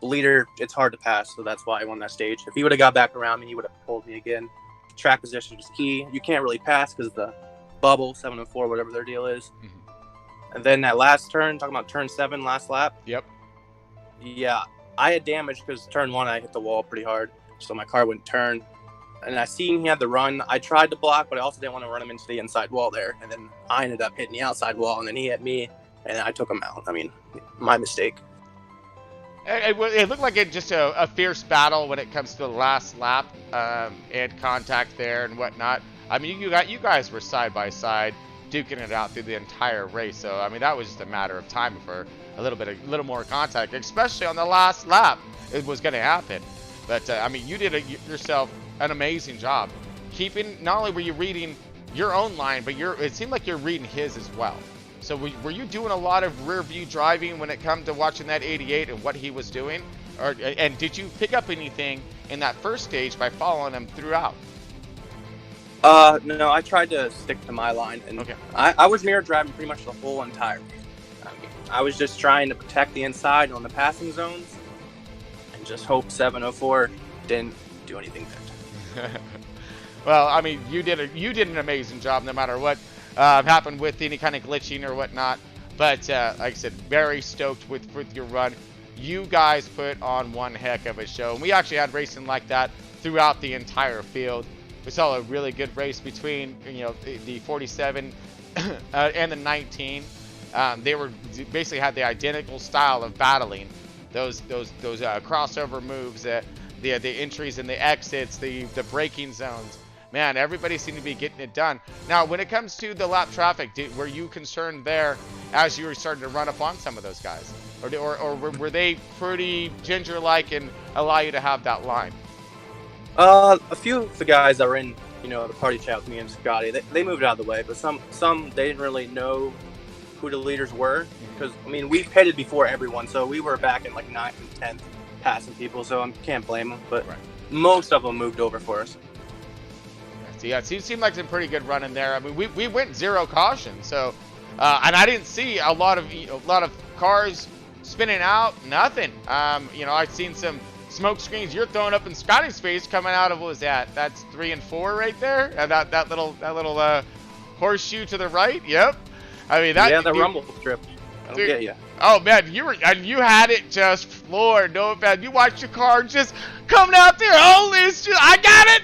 the leader, it's hard to pass, so that's why I won that stage. If he would have got back around me, he would have pulled me again. Track position is key. You can't really pass because the bubble, 704, whatever their deal is. And then that last turn, talking about turn 7, last lap. Yep. Yeah, I had damage because turn 1, I hit the wall pretty hard, so my car wouldn't turn. And I seen he had the run. I tried to block, but I also didn't want to run him into the inside wall there. And then I ended up hitting the outside wall, and then he hit me, and I took him out. I mean, my mistake. It looked like just a fierce battle when it comes to the last lap and contact there and whatnot. I mean, you guys were side by side, duking it out through the entire race. So I mean, that was just a matter of time for a little more contact, especially on the last lap. It was going to happen. But I mean, you did yourself an amazing job keeping. Not only were you reading your own line, but it seemed like you're reading his as well. So were you doing a lot of rear view driving when it comes to watching that 88 and what he was doing? And did you pick up anything in that first stage by following him throughout? No, I tried to stick to my line, and okay. I was mirror driving pretty much the whole entire game. I was just trying to protect the inside on the passing zones, and just hope 704 didn't do anything bad. Well, I mean, you did an amazing job, no matter what happened with any kind of glitching or whatnot. But like I said, very stoked with your run. You guys put on one heck of a show, and we actually had racing like that throughout the entire field. We saw a really good race between the 47 and the 19. They were basically had the identical style of battling those crossover moves, the entries and the exits, the braking zones. Man, everybody seemed to be getting it done. Now, when it comes to the lap traffic, were you concerned there as you were starting to run up on some of those guys, or were they pretty ginger-like and allow you to have that line? A few of the guys that were in, the party chat with me and Scotty, they moved out of the way, but some they didn't really know who the leaders were, because I mean we pitted before everyone, so we were back in like 9th and 10th passing people, so I can't blame them. But most of them moved over for us. So yeah, it seemed like some pretty good running there. I mean, we went 0 caution, so and I didn't see a lot of cars spinning out. Nothing. I've seen some smoke screens you're throwing up in Scotty's face coming out of, what was that? That's 3 and 4 right there. That little horseshoe to the right. Yep. I mean that. Yeah, the rumble strip. That'll get you. Oh man, you had it just floored. No offense. You watched your car just coming out there. Holy, I got it.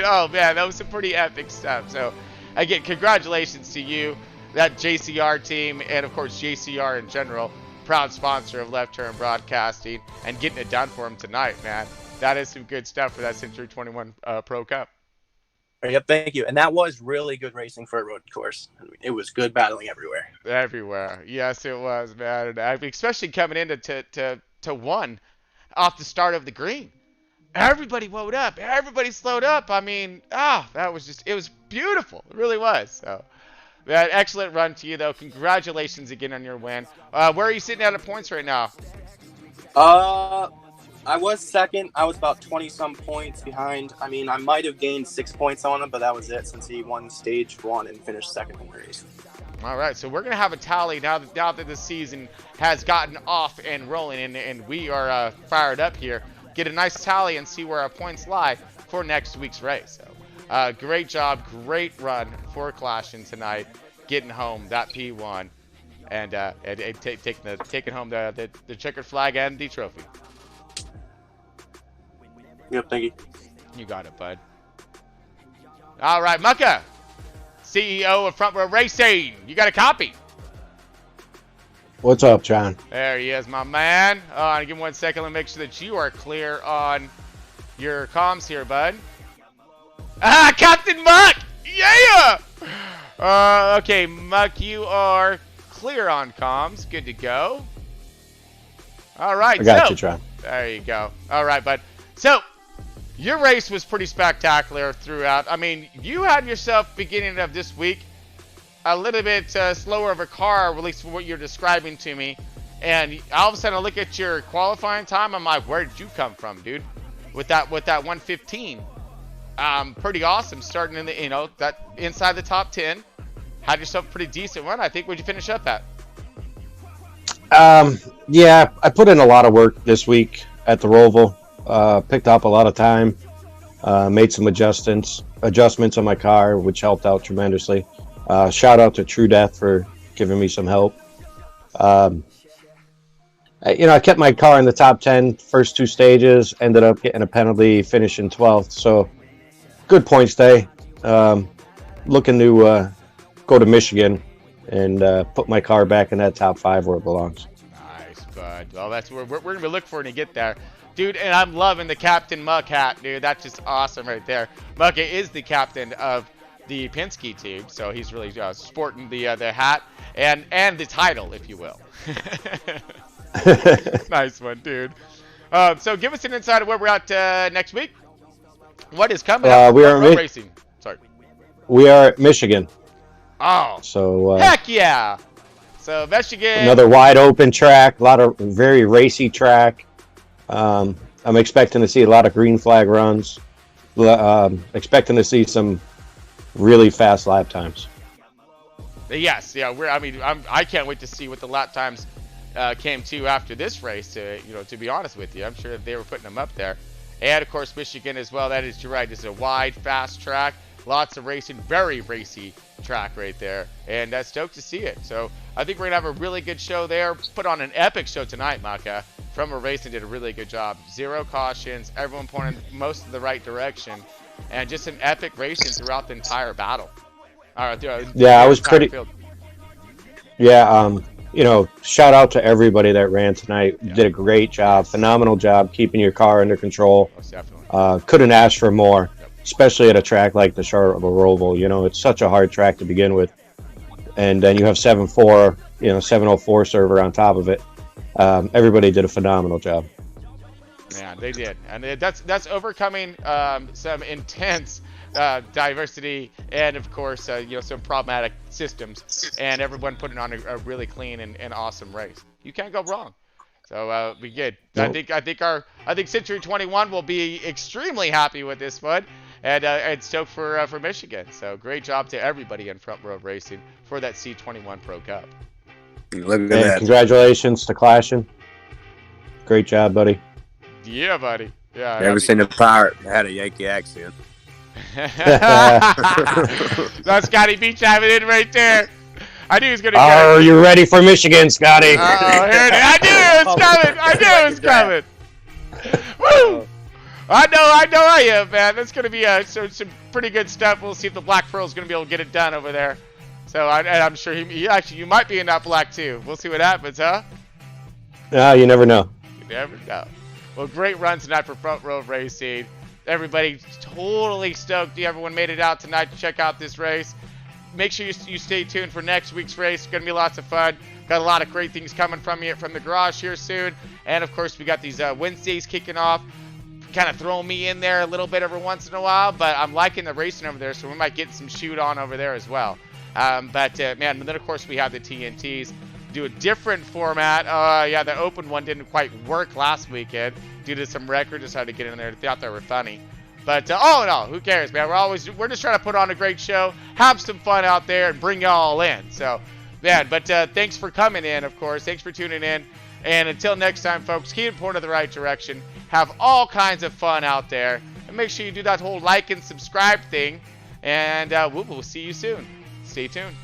Oh man, that was some pretty epic stuff. So again, congratulations to you, that JCR team, and of course JCR in general. Proud sponsor of Left Turn Broadcasting, and getting it done for him tonight, man. That is some good stuff for that Century 21 Pro Cup. Yep, thank you. And that was really good racing for a road course. I mean, it was good battling everywhere. Everywhere. Yes, it was, man. And especially coming into to 1 off the start of the green. Everybody woke up. Everybody slowed up. I mean, it was beautiful. It really was. So, that excellent run to you, though. Congratulations again on your win. Where are you sitting at points right now? I was second. I was about 20-some points behind. I mean, I might have gained 6 points on him, but that was it since he won stage 1 and finished second in the race. All right, so we're going to have a tally now that the season has gotten off and rolling, and we are fired up here. Get a nice tally and see where our points lie for next week's race. So, great job, great run for Clashin tonight, getting home that P1 and taking home the checkered flag and the trophy. Yep, thank you. You got it, bud. All right, Mucka, CEO of Front Row Racing. You got a copy? What's up, John? There he is, my man. Give me 1 second. Let me make sure that you are clear on your comms here, bud. Captain Muck! Yeah! Okay, Muck, you are clear on comms. Good to go. All right. I got you, John. There you go. All right, bud. So, your race was pretty spectacular throughout. I mean, you had yourself, beginning of this week, a little bit slower of a car, at least for what you're describing to me. And all of a sudden I look at your qualifying time. I'm like, where did you come from, dude? With that 115. Pretty awesome starting in the, that inside the top 10. Had yourself a pretty decent one. I think. Where'd you finish up at? Yeah, I put in a lot of work this week at the Roval. Picked up a lot of time. Made some adjustments on my car, which helped out tremendously. Shout out to True Death for giving me some help. I kept my car in the top 10 first 2 stages. Ended up getting a penalty, finishing 12th. So good points day. Looking to go to Michigan and put my car back in that top 5 where it belongs. Nice, bud. Well, that's where we're gonna be looking for when you get there, dude. And I'm loving the Captain Muck hat, dude. That's just awesome right there. Muck is the captain of the Penske team, so he's really sporting the hat and the title, if you will. Nice one, dude. So give us an insight of where we're at next week. What is coming up? We are racing. Sorry. We are at Michigan. Oh. So heck yeah. So Michigan. Another wide open track, a lot of very racy track. I'm expecting to see a lot of green flag runs. Expecting to see some really fast lap times. Yes, yeah. I can't wait to see what the lap times came to after this race. To be honest with you, I'm sure they were putting them up there. And of course, Michigan as well. That is, you're right. It's a wide, fast track. Lots of racing, very racy track right there. And stoked to see it. So I think we're gonna have a really good show there. Put on an epic show tonight, Maka. From a Racing did a really good job. 0 cautions, everyone pointing most of the right direction, and just an epic racing throughout the entire battle. Yeah, I was pretty. Field. Yeah, shout out to everybody that ran tonight. Yeah. Did a great job, phenomenal job keeping your car under control. Most definitely. Couldn't ask for more, especially at a track like the Charlotte Roval. It's such a hard track to begin with, and then you have 704 server on top of it. Everybody did a phenomenal job. Man, they did, and that's overcoming some intense diversity and of course some problematic systems, and everyone putting on a really clean and awesome race. You can't go wrong. So we good. Nope. I think Century 21 will be extremely happy with this one, and stoked for Michigan. So great job to everybody in Front Row Racing for that C21 Pro Cup. Look at that. Congratulations to Clashing. Great job, buddy. Yeah, buddy. Yeah. Never seen a pirate that had a Yankee accent. That's Scotty B chiming in right there. I knew he was going to get it. Are you ready for Michigan, Scotty? Oh, here it is. I knew it was coming. I knew it was coming. Woo! I know I am, man. That's going to be some pretty good stuff. We'll see if the Black Pearl's going to be able to get it done over there. So I'm sure you might be in that black too. We'll see what happens, huh? You never know. You never know. Well, great run tonight for Front Row Racing. Everybody totally stoked everyone made it out tonight to check out this race. Make sure you stay tuned for next week's race. It's going to be lots of fun. Got a lot of great things coming from the garage here soon. And, of course, we got these Wednesdays kicking off. Kind of throwing me in there a little bit every once in a while. But I'm liking the racing over there, so we might get some shoot on over there as well. Man, and then, of course, we have the TNTs. Do a different format. Yeah, the open one didn't quite work last weekend due to some record. Decided to get in there. Thought they were funny. But, no, who cares, man? We're just trying to put on a great show, have some fun out there, and bring y'all in. So, man, but thanks for coming in, of course. Thanks for tuning in. And until next time, folks, keep pointing in the right direction. Have all kinds of fun out there. And make sure you do that whole like and subscribe thing. And we'll see you soon. Stay tuned.